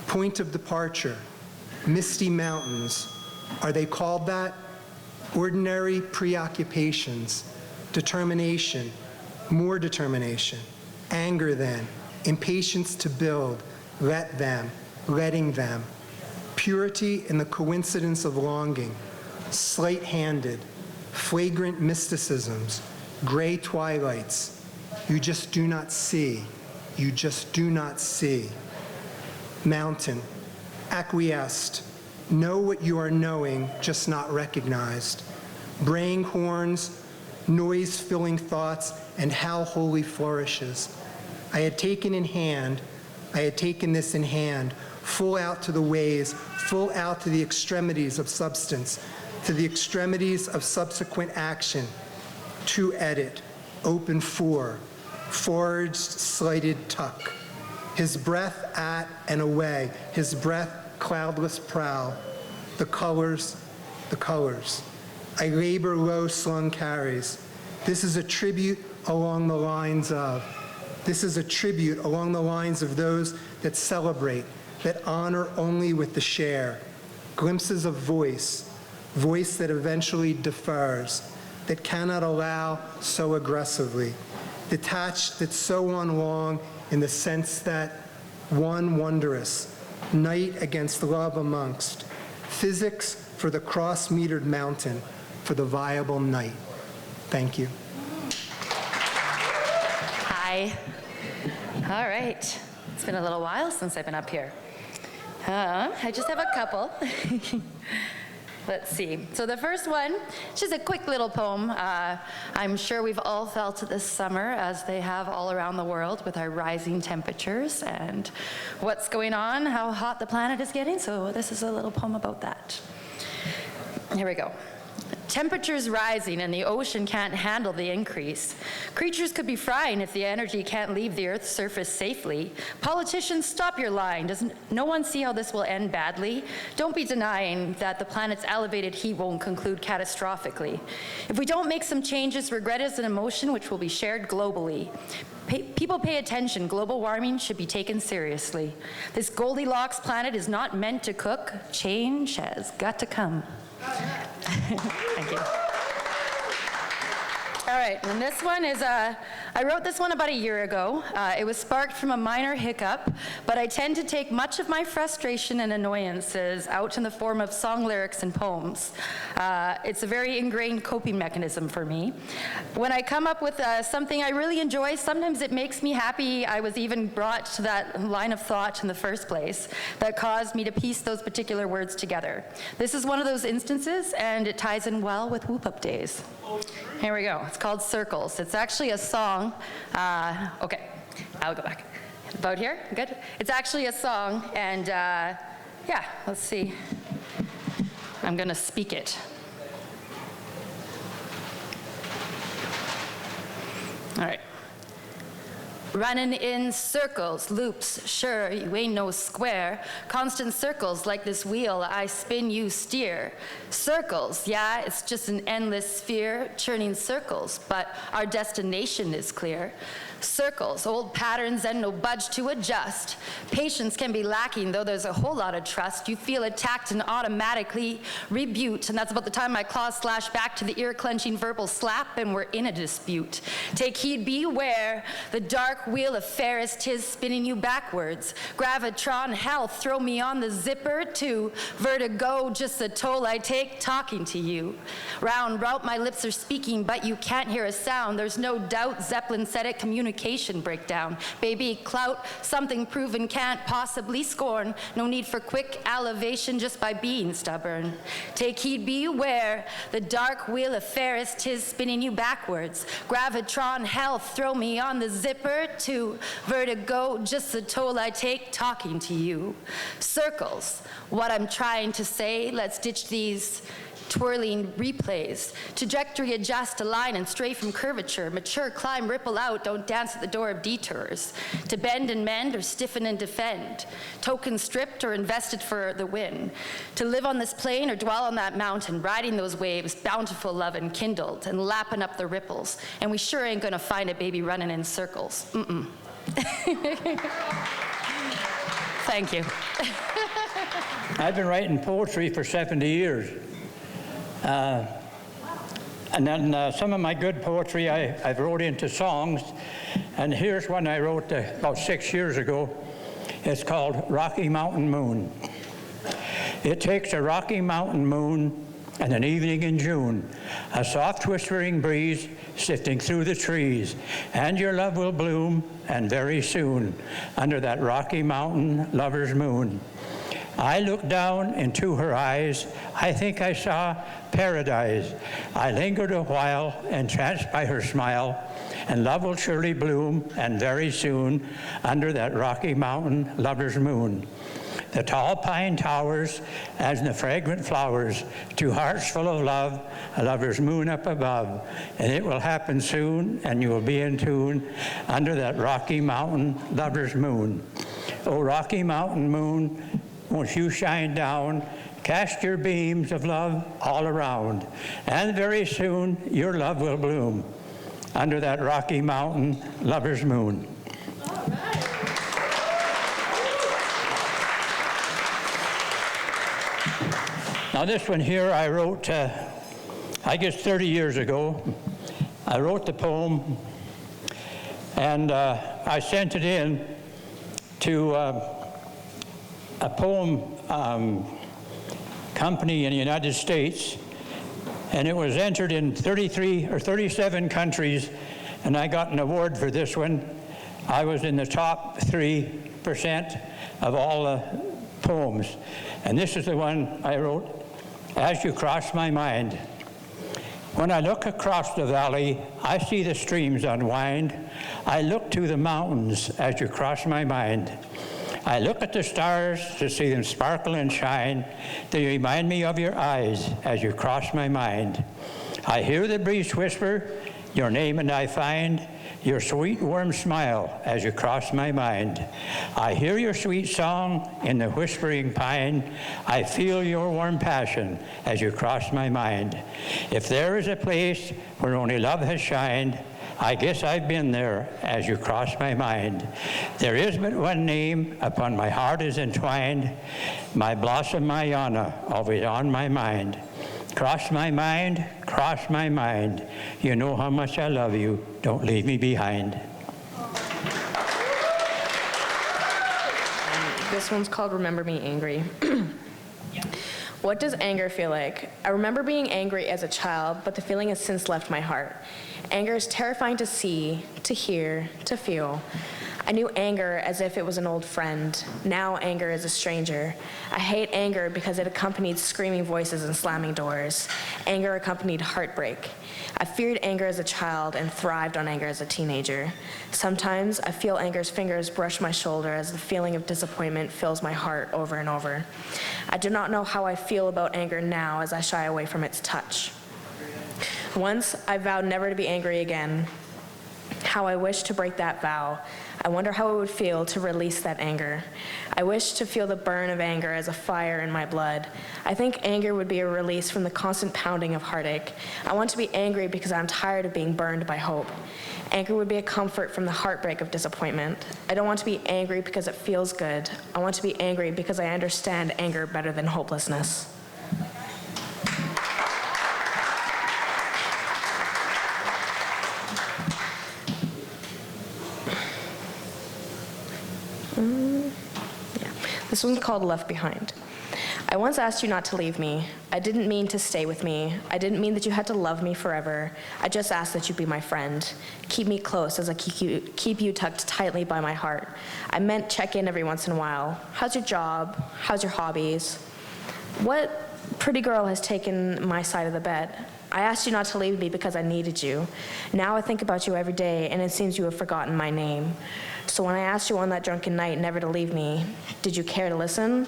point of departure, misty mountains. Are they called that? Ordinary preoccupations, determination, more determination, anger then, impatience to build, let them, letting them, purity in the coincidence of longing, slight-handed, flagrant mysticisms, gray twilights, you just do not see, you just do not see. Mountain, acquiesced, know what you are knowing, just not recognized. Braying horns, noise-filling thoughts, and how holy flourishes. I had taken this in hand, full out to the ways, full out to the extremities of substance, to the extremities of subsequent action. To edit, open for, forged, slighted tuck. His breath at and away, his breath cloudless prow. The colors, the colors. I labor low slung carries. This is a tribute along the lines of, those that celebrate, that honor only with the share. Glimpses of voice, voice that eventually defers, that cannot allow so aggressively, detached that so on long in the sense that one wondrous, night against love amongst, physics for the cross-metered mountain, for the viable night. Thank you. Hi. All right. It's been a little while since I've been up here. I just have a couple. Let's see. So the first one, it's just a quick little poem. I'm sure we've all felt it this summer, as they have all around the world, with our rising temperatures and what's going on, how hot the planet is getting. So this is a little poem about that. Here we go. Temperatures rising and the ocean can't handle the increase. Creatures could be frying if the energy can't leave the Earth's surface safely. Politicians, stop your lying. Does no one see how this will end badly? Don't be denying that the planet's elevated heat won't conclude catastrophically. If we don't make some changes, regret is an emotion which will be shared globally. People pay attention. Global warming should be taken seriously. This Goldilocks planet is not meant to cook. Change has got to come. Thank you. All right, and this one is I wrote this one about a year ago. It was sparked from a minor hiccup, but I tend to take much of my frustration and annoyances out in the form of song lyrics and poems. It's a very ingrained coping mechanism for me. When I come up with something I really enjoy, sometimes it makes me happy I was even brought to that line of thought in the first place that caused me to piece those particular words together. This is one of those instances, and it ties in well with Whoop Up Days. Here we go. It's called Circles. It's actually a song. Okay, I'll go back. About here? Good? It's actually a song, and yeah, let's see. I'm going to speak it. All right. Running in circles, loops, sure, you ain't no square. Constant circles like this wheel, I spin, you steer. Circles, yeah, it's just an endless sphere, churning circles, but our destination is clear. Circles, old patterns and no budge to adjust. Patience can be lacking, though there's a whole lot of trust. You feel attacked and automatically rebuked, and that's about the time my claws slash back to the ear-clenching verbal slap, and we're in a dispute. Take heed, beware, the dark wheel of Ferris, 'tis spinning you backwards. Gravitron, hell, throw me on the zipper too. Vertigo, just the toll I take talking to you. Round route, my lips are speaking, but you can't hear a sound. There's no doubt Zeppelin said it, communication breakdown. Baby, clout, something proven can't possibly scorn. No need for quick elevation just by being stubborn. Take heed, beware, the dark wheel of Ferris, 'tis spinning you backwards. Gravitron, hell, throw me on the zipper too. Vertigo, just the toll I take talking to you. Circles, what I'm trying to say, let's ditch these twirling replays. Trajectory adjust, align and stray from curvature. Mature, climb, ripple out, don't dance at the door of detours. To bend and mend or stiffen and defend. Token stripped or invested for the win. To live on this plane or dwell on that mountain, riding those waves, bountiful love and kindled and lapping up the ripples. And we sure ain't gonna find a baby running in circles. Thank you. I've been writing poetry for 70 years. And then some of my good poetry I've wrote into songs, and here's one I wrote about 6 years ago. It's called Rocky Mountain Moon. It takes a Rocky Mountain moon and an evening in June, a soft whispering breeze sifting through the trees, and your love will bloom, and very soon, under that Rocky Mountain lover's moon. I looked down into her eyes, I think I saw paradise. I lingered a while, entranced by her smile, and love will surely bloom, and very soon, under that Rocky Mountain lover's moon. The tall pine towers, as the fragrant flowers, two hearts full of love, a lover's moon up above. And it will happen soon, and you will be in tune, under that Rocky Mountain lover's moon. Oh, Rocky Mountain moon, won't you shine down, cast your beams of love all around, and very soon your love will bloom under that Rocky Mountain lover's moon. All right. Now this one here I wrote, I guess 30 years ago. I wrote the poem, and I sent it in to a poem company in the United States, and it was entered in 33 or 37 countries, and I got an award for this one. I was in the top 3% of all the poems, and this is the one I wrote, As You Cross My Mind. When I look across the valley, I see the streams unwind. I look to the mountains as you cross my mind. I look at the stars to see them sparkle and shine. They remind me of your eyes as you cross my mind. I hear the breeze whisper your name, and I find your sweet warm smile as you cross my mind. I hear your sweet song in the whispering pine. I feel your warm passion as you cross my mind. If there is a place where only love has shined, I guess I've been there as you cross my mind. There is but one name upon my heart is entwined, my blossom, my Yana, always on my mind. Cross my mind, cross my mind. You know how much I love you. Don't leave me behind. This one's called Remember Me Angry. What does anger feel like? I remember being angry as a child, but the feeling has since left my heart. Anger is terrifying to see, to hear, to feel. I knew anger as if it was an old friend. Now anger is a stranger. I hate anger because it accompanied screaming voices and slamming doors. Anger accompanied heartbreak. I feared anger as a child and thrived on anger as a teenager. Sometimes I feel anger's fingers brush my shoulder as the feeling of disappointment fills my heart over and over. I do not know how I feel about anger now as I shy away from its touch. Once I vowed never to be angry again. How I wish to break that vow. I wonder how it would feel to release that anger. I wish to feel the burn of anger as a fire in my blood. I think anger would be a release from the constant pounding of heartache. I want to be angry because I'm tired of being burned by hope. Anger would be a comfort from the heartbreak of disappointment. I don't want to be angry because it feels good. I want to be angry because I understand anger better than hopelessness. This one's called Left Behind. I once asked you not to leave me. I didn't mean to stay with me. I didn't mean that you had to love me forever. I just asked that you be my friend. Keep me close as I keep you tucked tightly by my heart. I meant check in every once in a while. How's your job? How's your hobbies? What pretty girl has taken my side of the bed? I asked you not to leave me because I needed you. Now I think about you every day, and it seems you have forgotten my name. So when I asked you on that drunken night never to leave me, did you care to listen?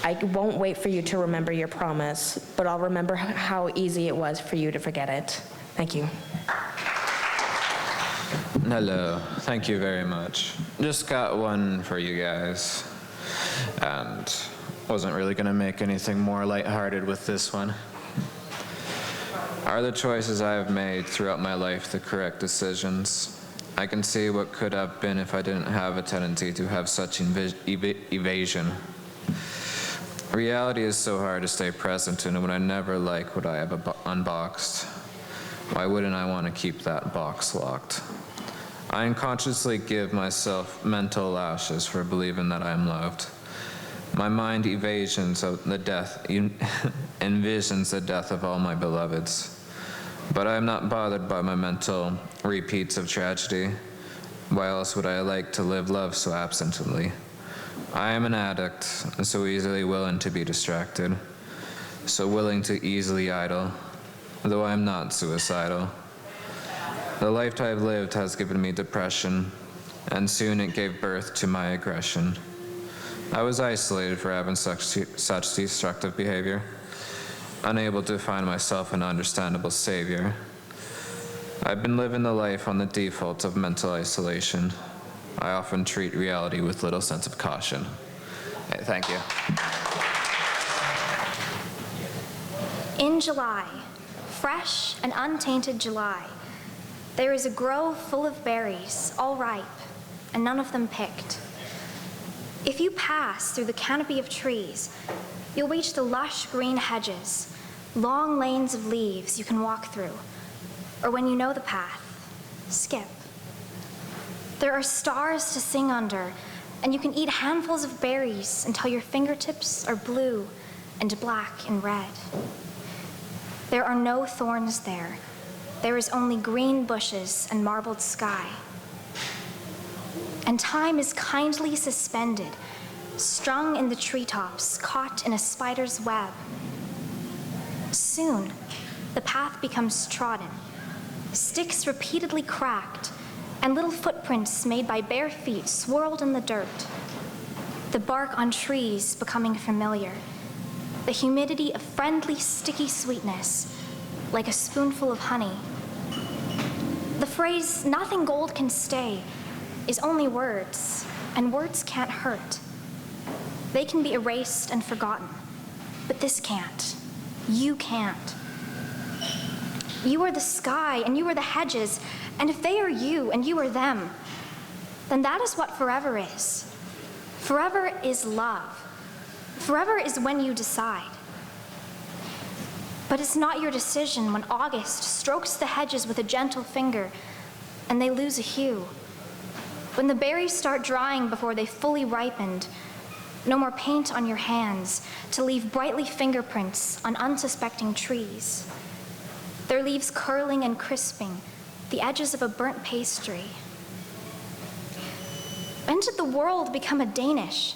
I won't wait for you to remember your promise, but I'll remember how easy it was for you to forget it. Thank you. Hello, thank you very much. Just got one for you guys, and wasn't really gonna make anything more lighthearted with this one. Are the choices I have made throughout my life the correct decisions? I can see what could have been if I didn't have a tendency to have such evasion. Reality is so hard to stay present in when I never like what I have unboxed. Why wouldn't I want to keep that box locked? I unconsciously give myself mental lashes for believing that I am loved. My mind envisions the death of all my beloveds. But I am not bothered by my mental repeats of tragedy. Why else would I like to live love so absently? I am an addict, and so easily willing to be distracted, so willing to easily idle, though I am not suicidal. The life I've lived has given me depression, and soon it gave birth to my aggression. I was isolated for having such destructive behavior, unable to find myself an understandable savior. I've been living the life on the default of mental isolation. I often treat reality with little sense of caution. Hey, thank you. In July, fresh and untainted July, there is a grove full of berries, all ripe, and none of them picked. If you pass through the canopy of trees, you'll reach the lush green hedges, long lanes of leaves you can walk through, or when you know the path, skip. There are stars to sing under, and you can eat handfuls of berries until your fingertips are blue and black and red. There are no thorns there. There is only green bushes and marbled sky. And time is kindly suspended, strung in the treetops, caught in a spider's web. Soon, the path becomes trodden, sticks repeatedly cracked, and little footprints made by bare feet swirled in the dirt. The bark on trees becoming familiar, the humidity of friendly, sticky sweetness, like a spoonful of honey. The phrase, "nothing gold can stay," is only words, and words can't hurt. They can be erased and forgotten, but this can't. You can't. You are the sky, and you are the hedges, and if they are you, and you are them, then that is what forever is. Forever is love. Forever is when you decide. But it's not your decision when August strokes the hedges with a gentle finger and they lose a hue. When the berries start drying before they fully ripened, no more paint on your hands to leave brightly fingerprints on unsuspecting trees. Their leaves curling and crisping, the edges of a burnt pastry. When did the world become a Danish?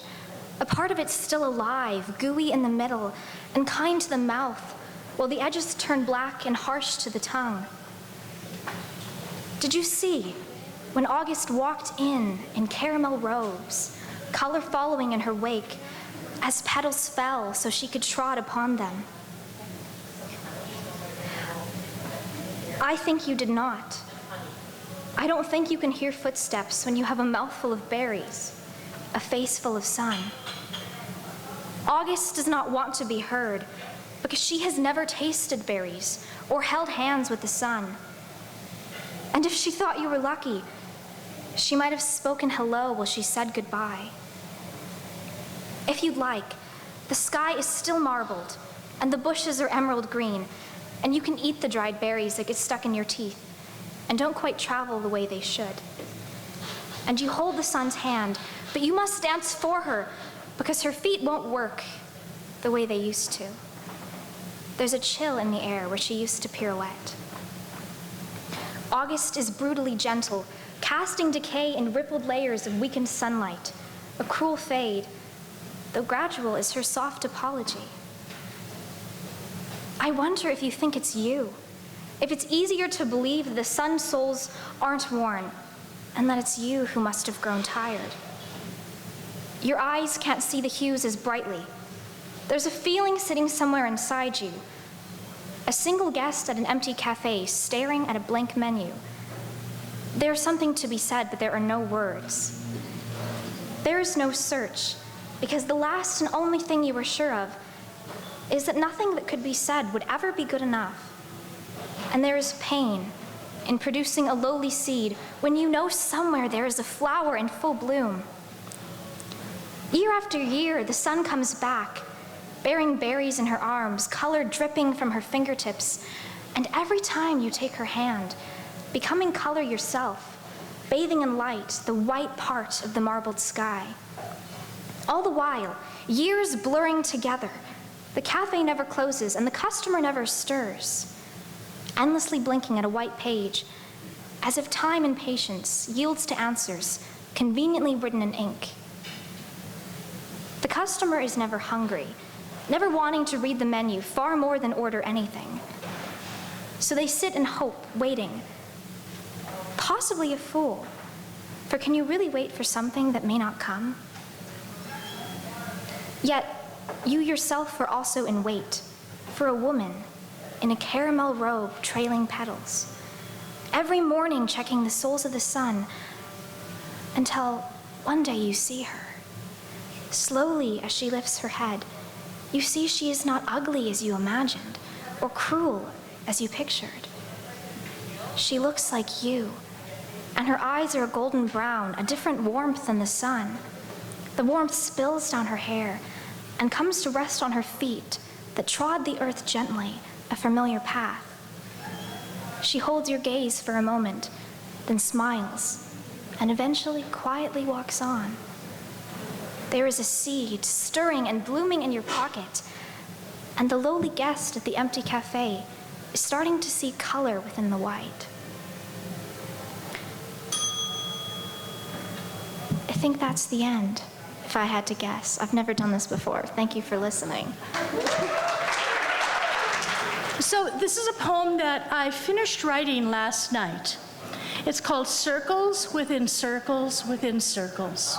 A part of it still alive, gooey in the middle, and kind to the mouth, while the edges turn black and harsh to the tongue. Did you see, when August walked in caramel robes, color following in her wake, as petals fell so she could trot upon them? I think you did not. I don't think you can hear footsteps when you have a mouthful of berries, a face full of sun. August does not want to be heard because she has never tasted berries or held hands with the sun. And if she thought you were lucky, she might have spoken hello while she said goodbye. If you'd like, the sky is still marbled and the bushes are emerald green, and you can eat the dried berries that get stuck in your teeth and don't quite travel the way they should. And you hold the sun's hand, but you must dance for her because her feet won't work the way they used to. There's a chill in the air where she used to pirouette. August is brutally gentle, casting decay in rippled layers of weakened sunlight, a cruel fade, though gradual is her soft apology. I wonder if you think it's you, if it's easier to believe that the sun's soles aren't worn, and that it's you who must have grown tired. Your eyes can't see the hues as brightly. There's a feeling sitting somewhere inside you. A single guest at an empty cafe staring at a blank menu. There's something to be said, but there are no words. There is no search, because the last and only thing you were sure of is that nothing that could be said would ever be good enough. And there is pain in producing a lowly seed when you know somewhere there is a flower in full bloom. Year after year, the sun comes back, bearing berries in her arms, color dripping from her fingertips, and every time you take her hand, becoming color yourself, bathing in light, the white part of the marbled sky. All the while, years blurring together, the cafe never closes and the customer never stirs, endlessly blinking at a white page, as if time and patience yields to answers conveniently written in ink. The customer is never hungry, never wanting to read the menu far more than order anything. So they sit in hope, waiting, possibly a fool, for can you really wait for something that may not come? Yet, you yourself are also in wait for a woman in a caramel robe trailing petals, every morning checking the soles of the sun until one day you see her. Slowly, as she lifts her head, you see she is not ugly as you imagined or cruel as you pictured. She looks like you, and her eyes are a golden brown, a different warmth than the sun. The warmth spills down her hair and comes to rest on her feet that trod the earth gently, a familiar path. She holds your gaze for a moment, then smiles, and eventually quietly walks on. There is a seed stirring and blooming in your pocket, and the lowly guest at the empty cafe is starting to see color within the white. I think that's the end, if I had to guess. I've never done this before. Thank you for listening. So this is a poem that I finished writing last night. It's called Circles Within Circles Within Circles.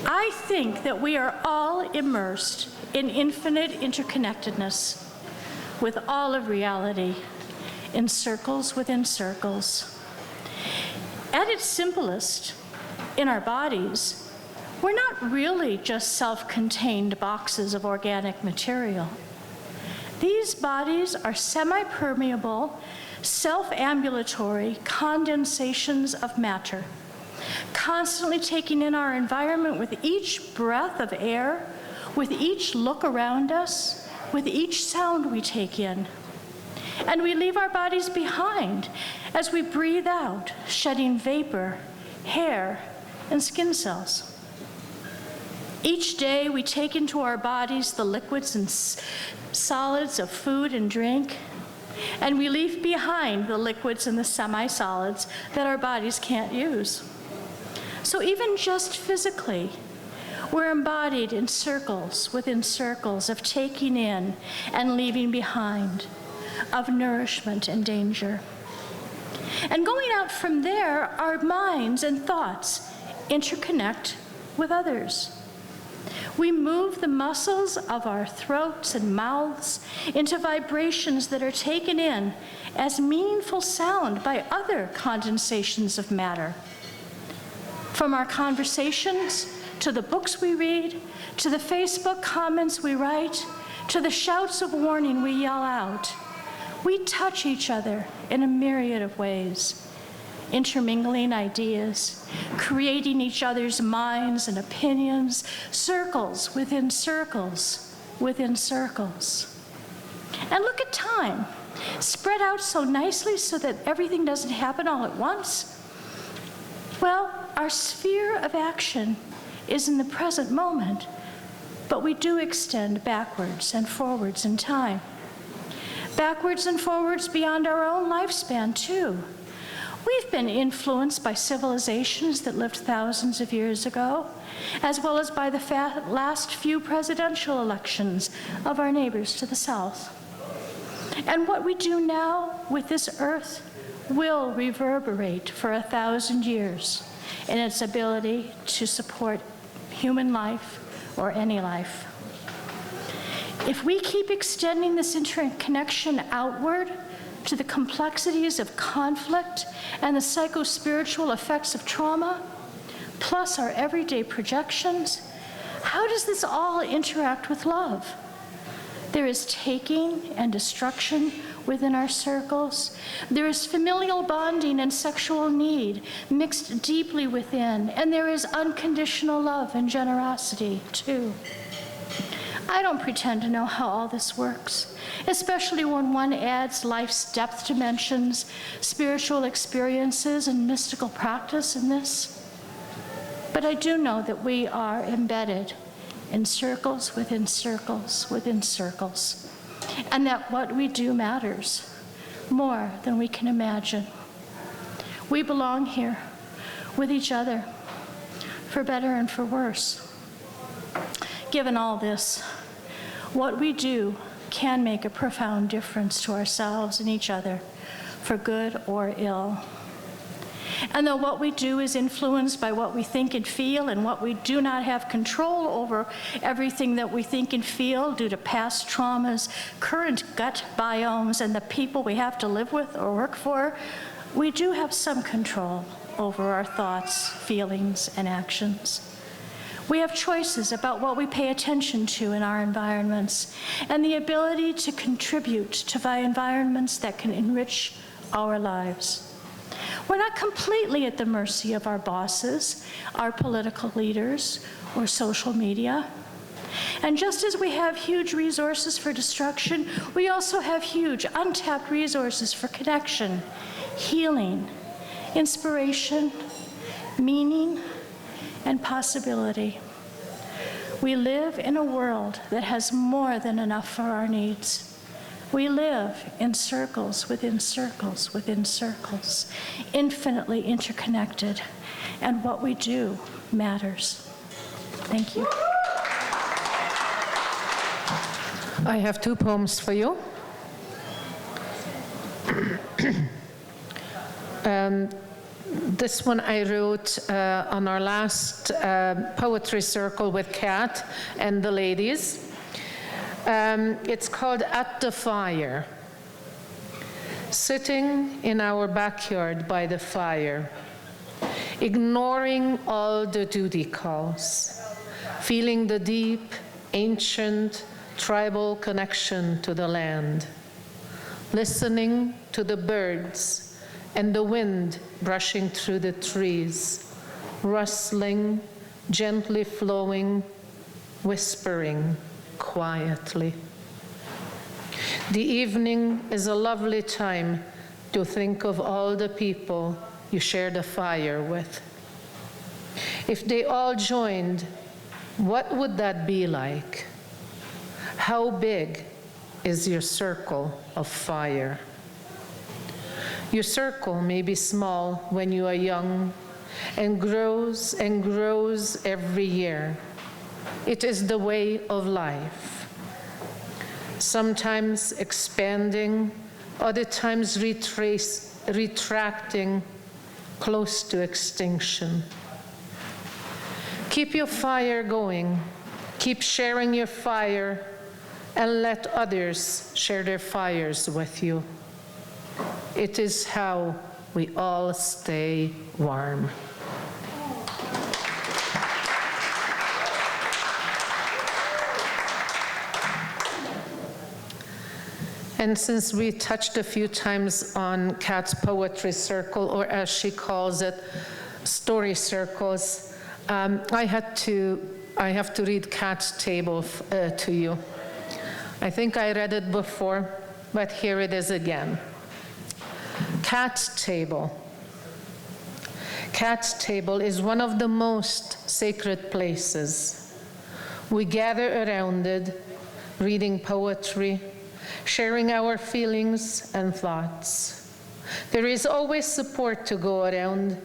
I think that we are all immersed in infinite interconnectedness with all of reality in circles within circles. At its simplest, in our bodies, we're not really just self-contained boxes of organic material. These bodies are semi-permeable, self-ambulatory condensations of matter, constantly taking in our environment with each breath of air, with each look around us, with each sound we take in. And we leave our bodies behind as we breathe out, shedding vapor, hair, and skin cells. Each day we take into our bodies the liquids and solids of food and drink, and we leave behind the liquids and the semi-solids that our bodies can't use. So even just physically, we're embodied in circles within circles of taking in and leaving behind, of nourishment and danger. And going out from there, our minds and thoughts interconnect with others. We move the muscles of our throats and mouths into vibrations that are taken in as meaningful sound by other condensations of matter. From our conversations, to the books we read, to the Facebook comments we write, to the shouts of warning we yell out, we touch each other in a myriad of ways, intermingling ideas, creating each other's minds and opinions, circles within circles within circles. And look at time, spread out so nicely so that everything doesn't happen all at once. Well, our sphere of action is in the present moment, but we do extend backwards and forwards in time. Backwards and forwards beyond our own lifespan, too. We've been influenced by civilizations that lived thousands of years ago, as well as by the last few presidential elections of our neighbors to the south. And what we do now with this earth will reverberate for 1,000 years in its ability to support human life or any life. If we keep extending this interconnection outward to the complexities of conflict and the psycho-spiritual effects of trauma, plus our everyday projections, how does this all interact with love? There is taking and destruction within our circles. There is familial bonding and sexual need mixed deeply within, and there is unconditional love and generosity, too. I don't pretend to know how all this works, especially when one adds life's depth dimensions, spiritual experiences, and mystical practice in this. But I do know that we are embedded in circles within circles within circles, and that what we do matters more than we can imagine. We belong here with each other, for better and for worse. Given all this, what we do can make a profound difference to ourselves and each other, for good or ill. And though what we do is influenced by what we think and feel, and what we do not have control over everything that we think and feel due to past traumas, current gut biomes, and the people we have to live with or work for, we do have some control over our thoughts, feelings, and actions. We have choices about what we pay attention to in our environments, and the ability to contribute to environments that can enrich our lives. We're not completely at the mercy of our bosses, our political leaders, or social media. And just as we have huge resources for destruction, we also have huge untapped resources for connection, healing, inspiration, meaning, and possibility. We live in a world that has more than enough for our needs. We live in circles within circles within circles, infinitely interconnected, and what we do matters. Thank you. I have two poems for you. This one I wrote on our last poetry circle with Cat and the ladies. It's called At the Fire. Sitting in our backyard by the fire, ignoring all the duty calls, feeling the deep, ancient, tribal connection to the land, listening to the birds and the wind brushing through the trees, rustling, gently flowing, whispering quietly. The evening is a lovely time to think of all the people you share the fire with. If they all joined, what would that be like? How big is your circle of fire? Your circle may be small when you are young and grows every year. It is the way of life. Sometimes expanding, other times retracting, close to extinction. Keep your fire going. Keep sharing your fire, and let others share their fires with you. It is how we all stay warm. And since we touched a few times on Cat's poetry circle, or as she calls it, story circles, I have to read Cat's table to you. I think I read it before, but here it is again. Cat's table. Cat's table is one of the most sacred places. We gather around it, reading poetry, sharing our feelings and thoughts. There is always support to go around,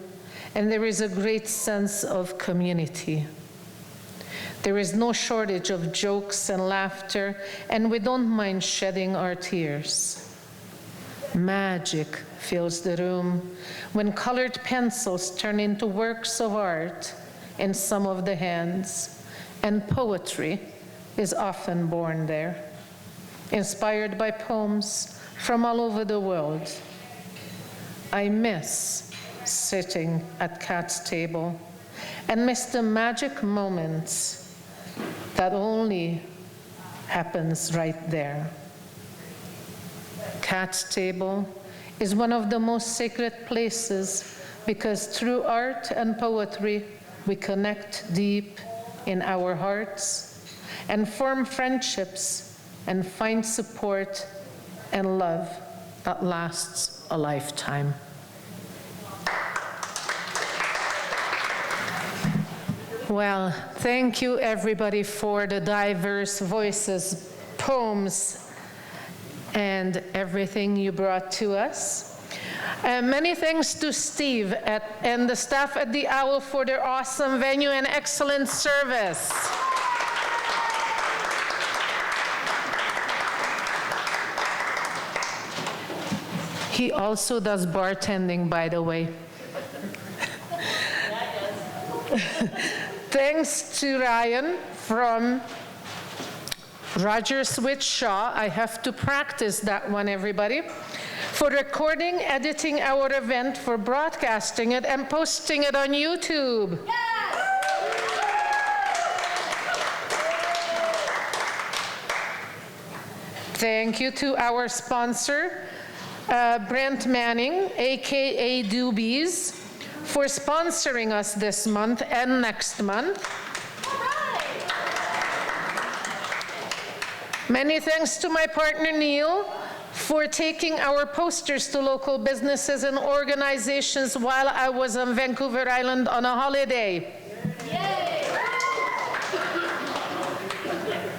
and there is a great sense of community. There is no shortage of jokes and laughter, and we don't mind shedding our tears. Magic fills the room when colored pencils turn into works of art in some of the hands, and poetry is often born there, inspired by poems from all over the world. I miss sitting at Cat's table and miss the magic moments that only happens right there. Cat's table is one of the most sacred places because through art and poetry, we connect deep in our hearts and form friendships and find support and love that lasts a lifetime. Well, thank you everybody for the diverse voices, poems, and everything you brought to us. Many thanks to Steve and the staff at the Owl for their awesome venue and excellent service. He also does bartending, by the way. Thanks to Ryan from Rogers with Shaw. I have to practice that one, everybody. For recording, editing our event, for broadcasting it, and posting it on YouTube. Thank you to our sponsor, Brent Manning, AKA Doobies, for sponsoring us this month and next month. Many thanks to my partner Neil for taking our posters to local businesses and organizations while I was on Vancouver Island on a holiday.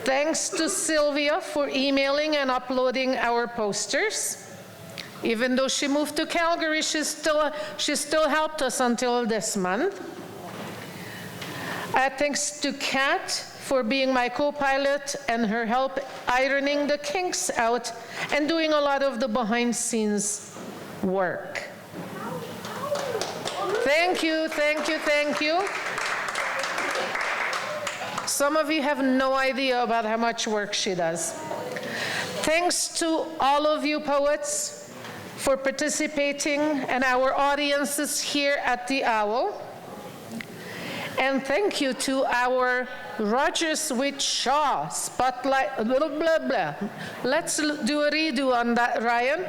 Thanks to Sylvia for emailing and uploading our posters. Even though she moved to Calgary, she still helped us until this month. Thanks to Kat for being my co-pilot and her help ironing the kinks out and doing a lot of the behind-scenes work. Thank you, thank you, thank you. Some of you have no idea about how much work she does. Thanks to all of you poets for participating and our audiences here at the Owl. And thank you to our Rogers with Shaw spotlight, blah, blah, blah. Let's do a redo on that, Ryan.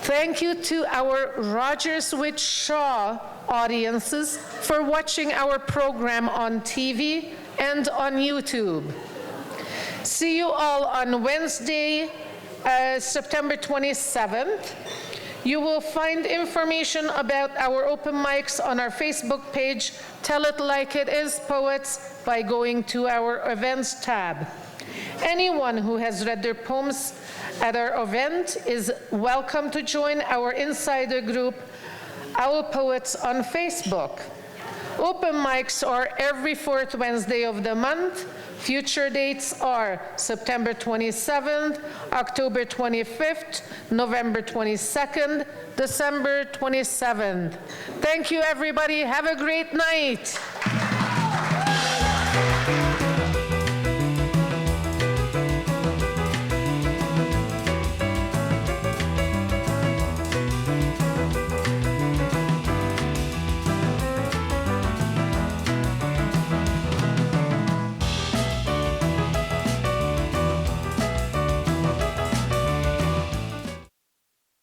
Thank you to our Rogers with Shaw audiences for watching our program on TV and on YouTube. See you all on Wednesday, September 27th. You will find information about our open mics on our Facebook page, Tell It Like It Is Poets, by going to our events tab. Anyone who has read their poems at our event is welcome to join our insider group, Owl Poets, on Facebook. Open mics are every fourth Wednesday of the month. Future dates are September 27th, October 25th, November 22nd, December 27th. Thank you, everybody. Have a great night.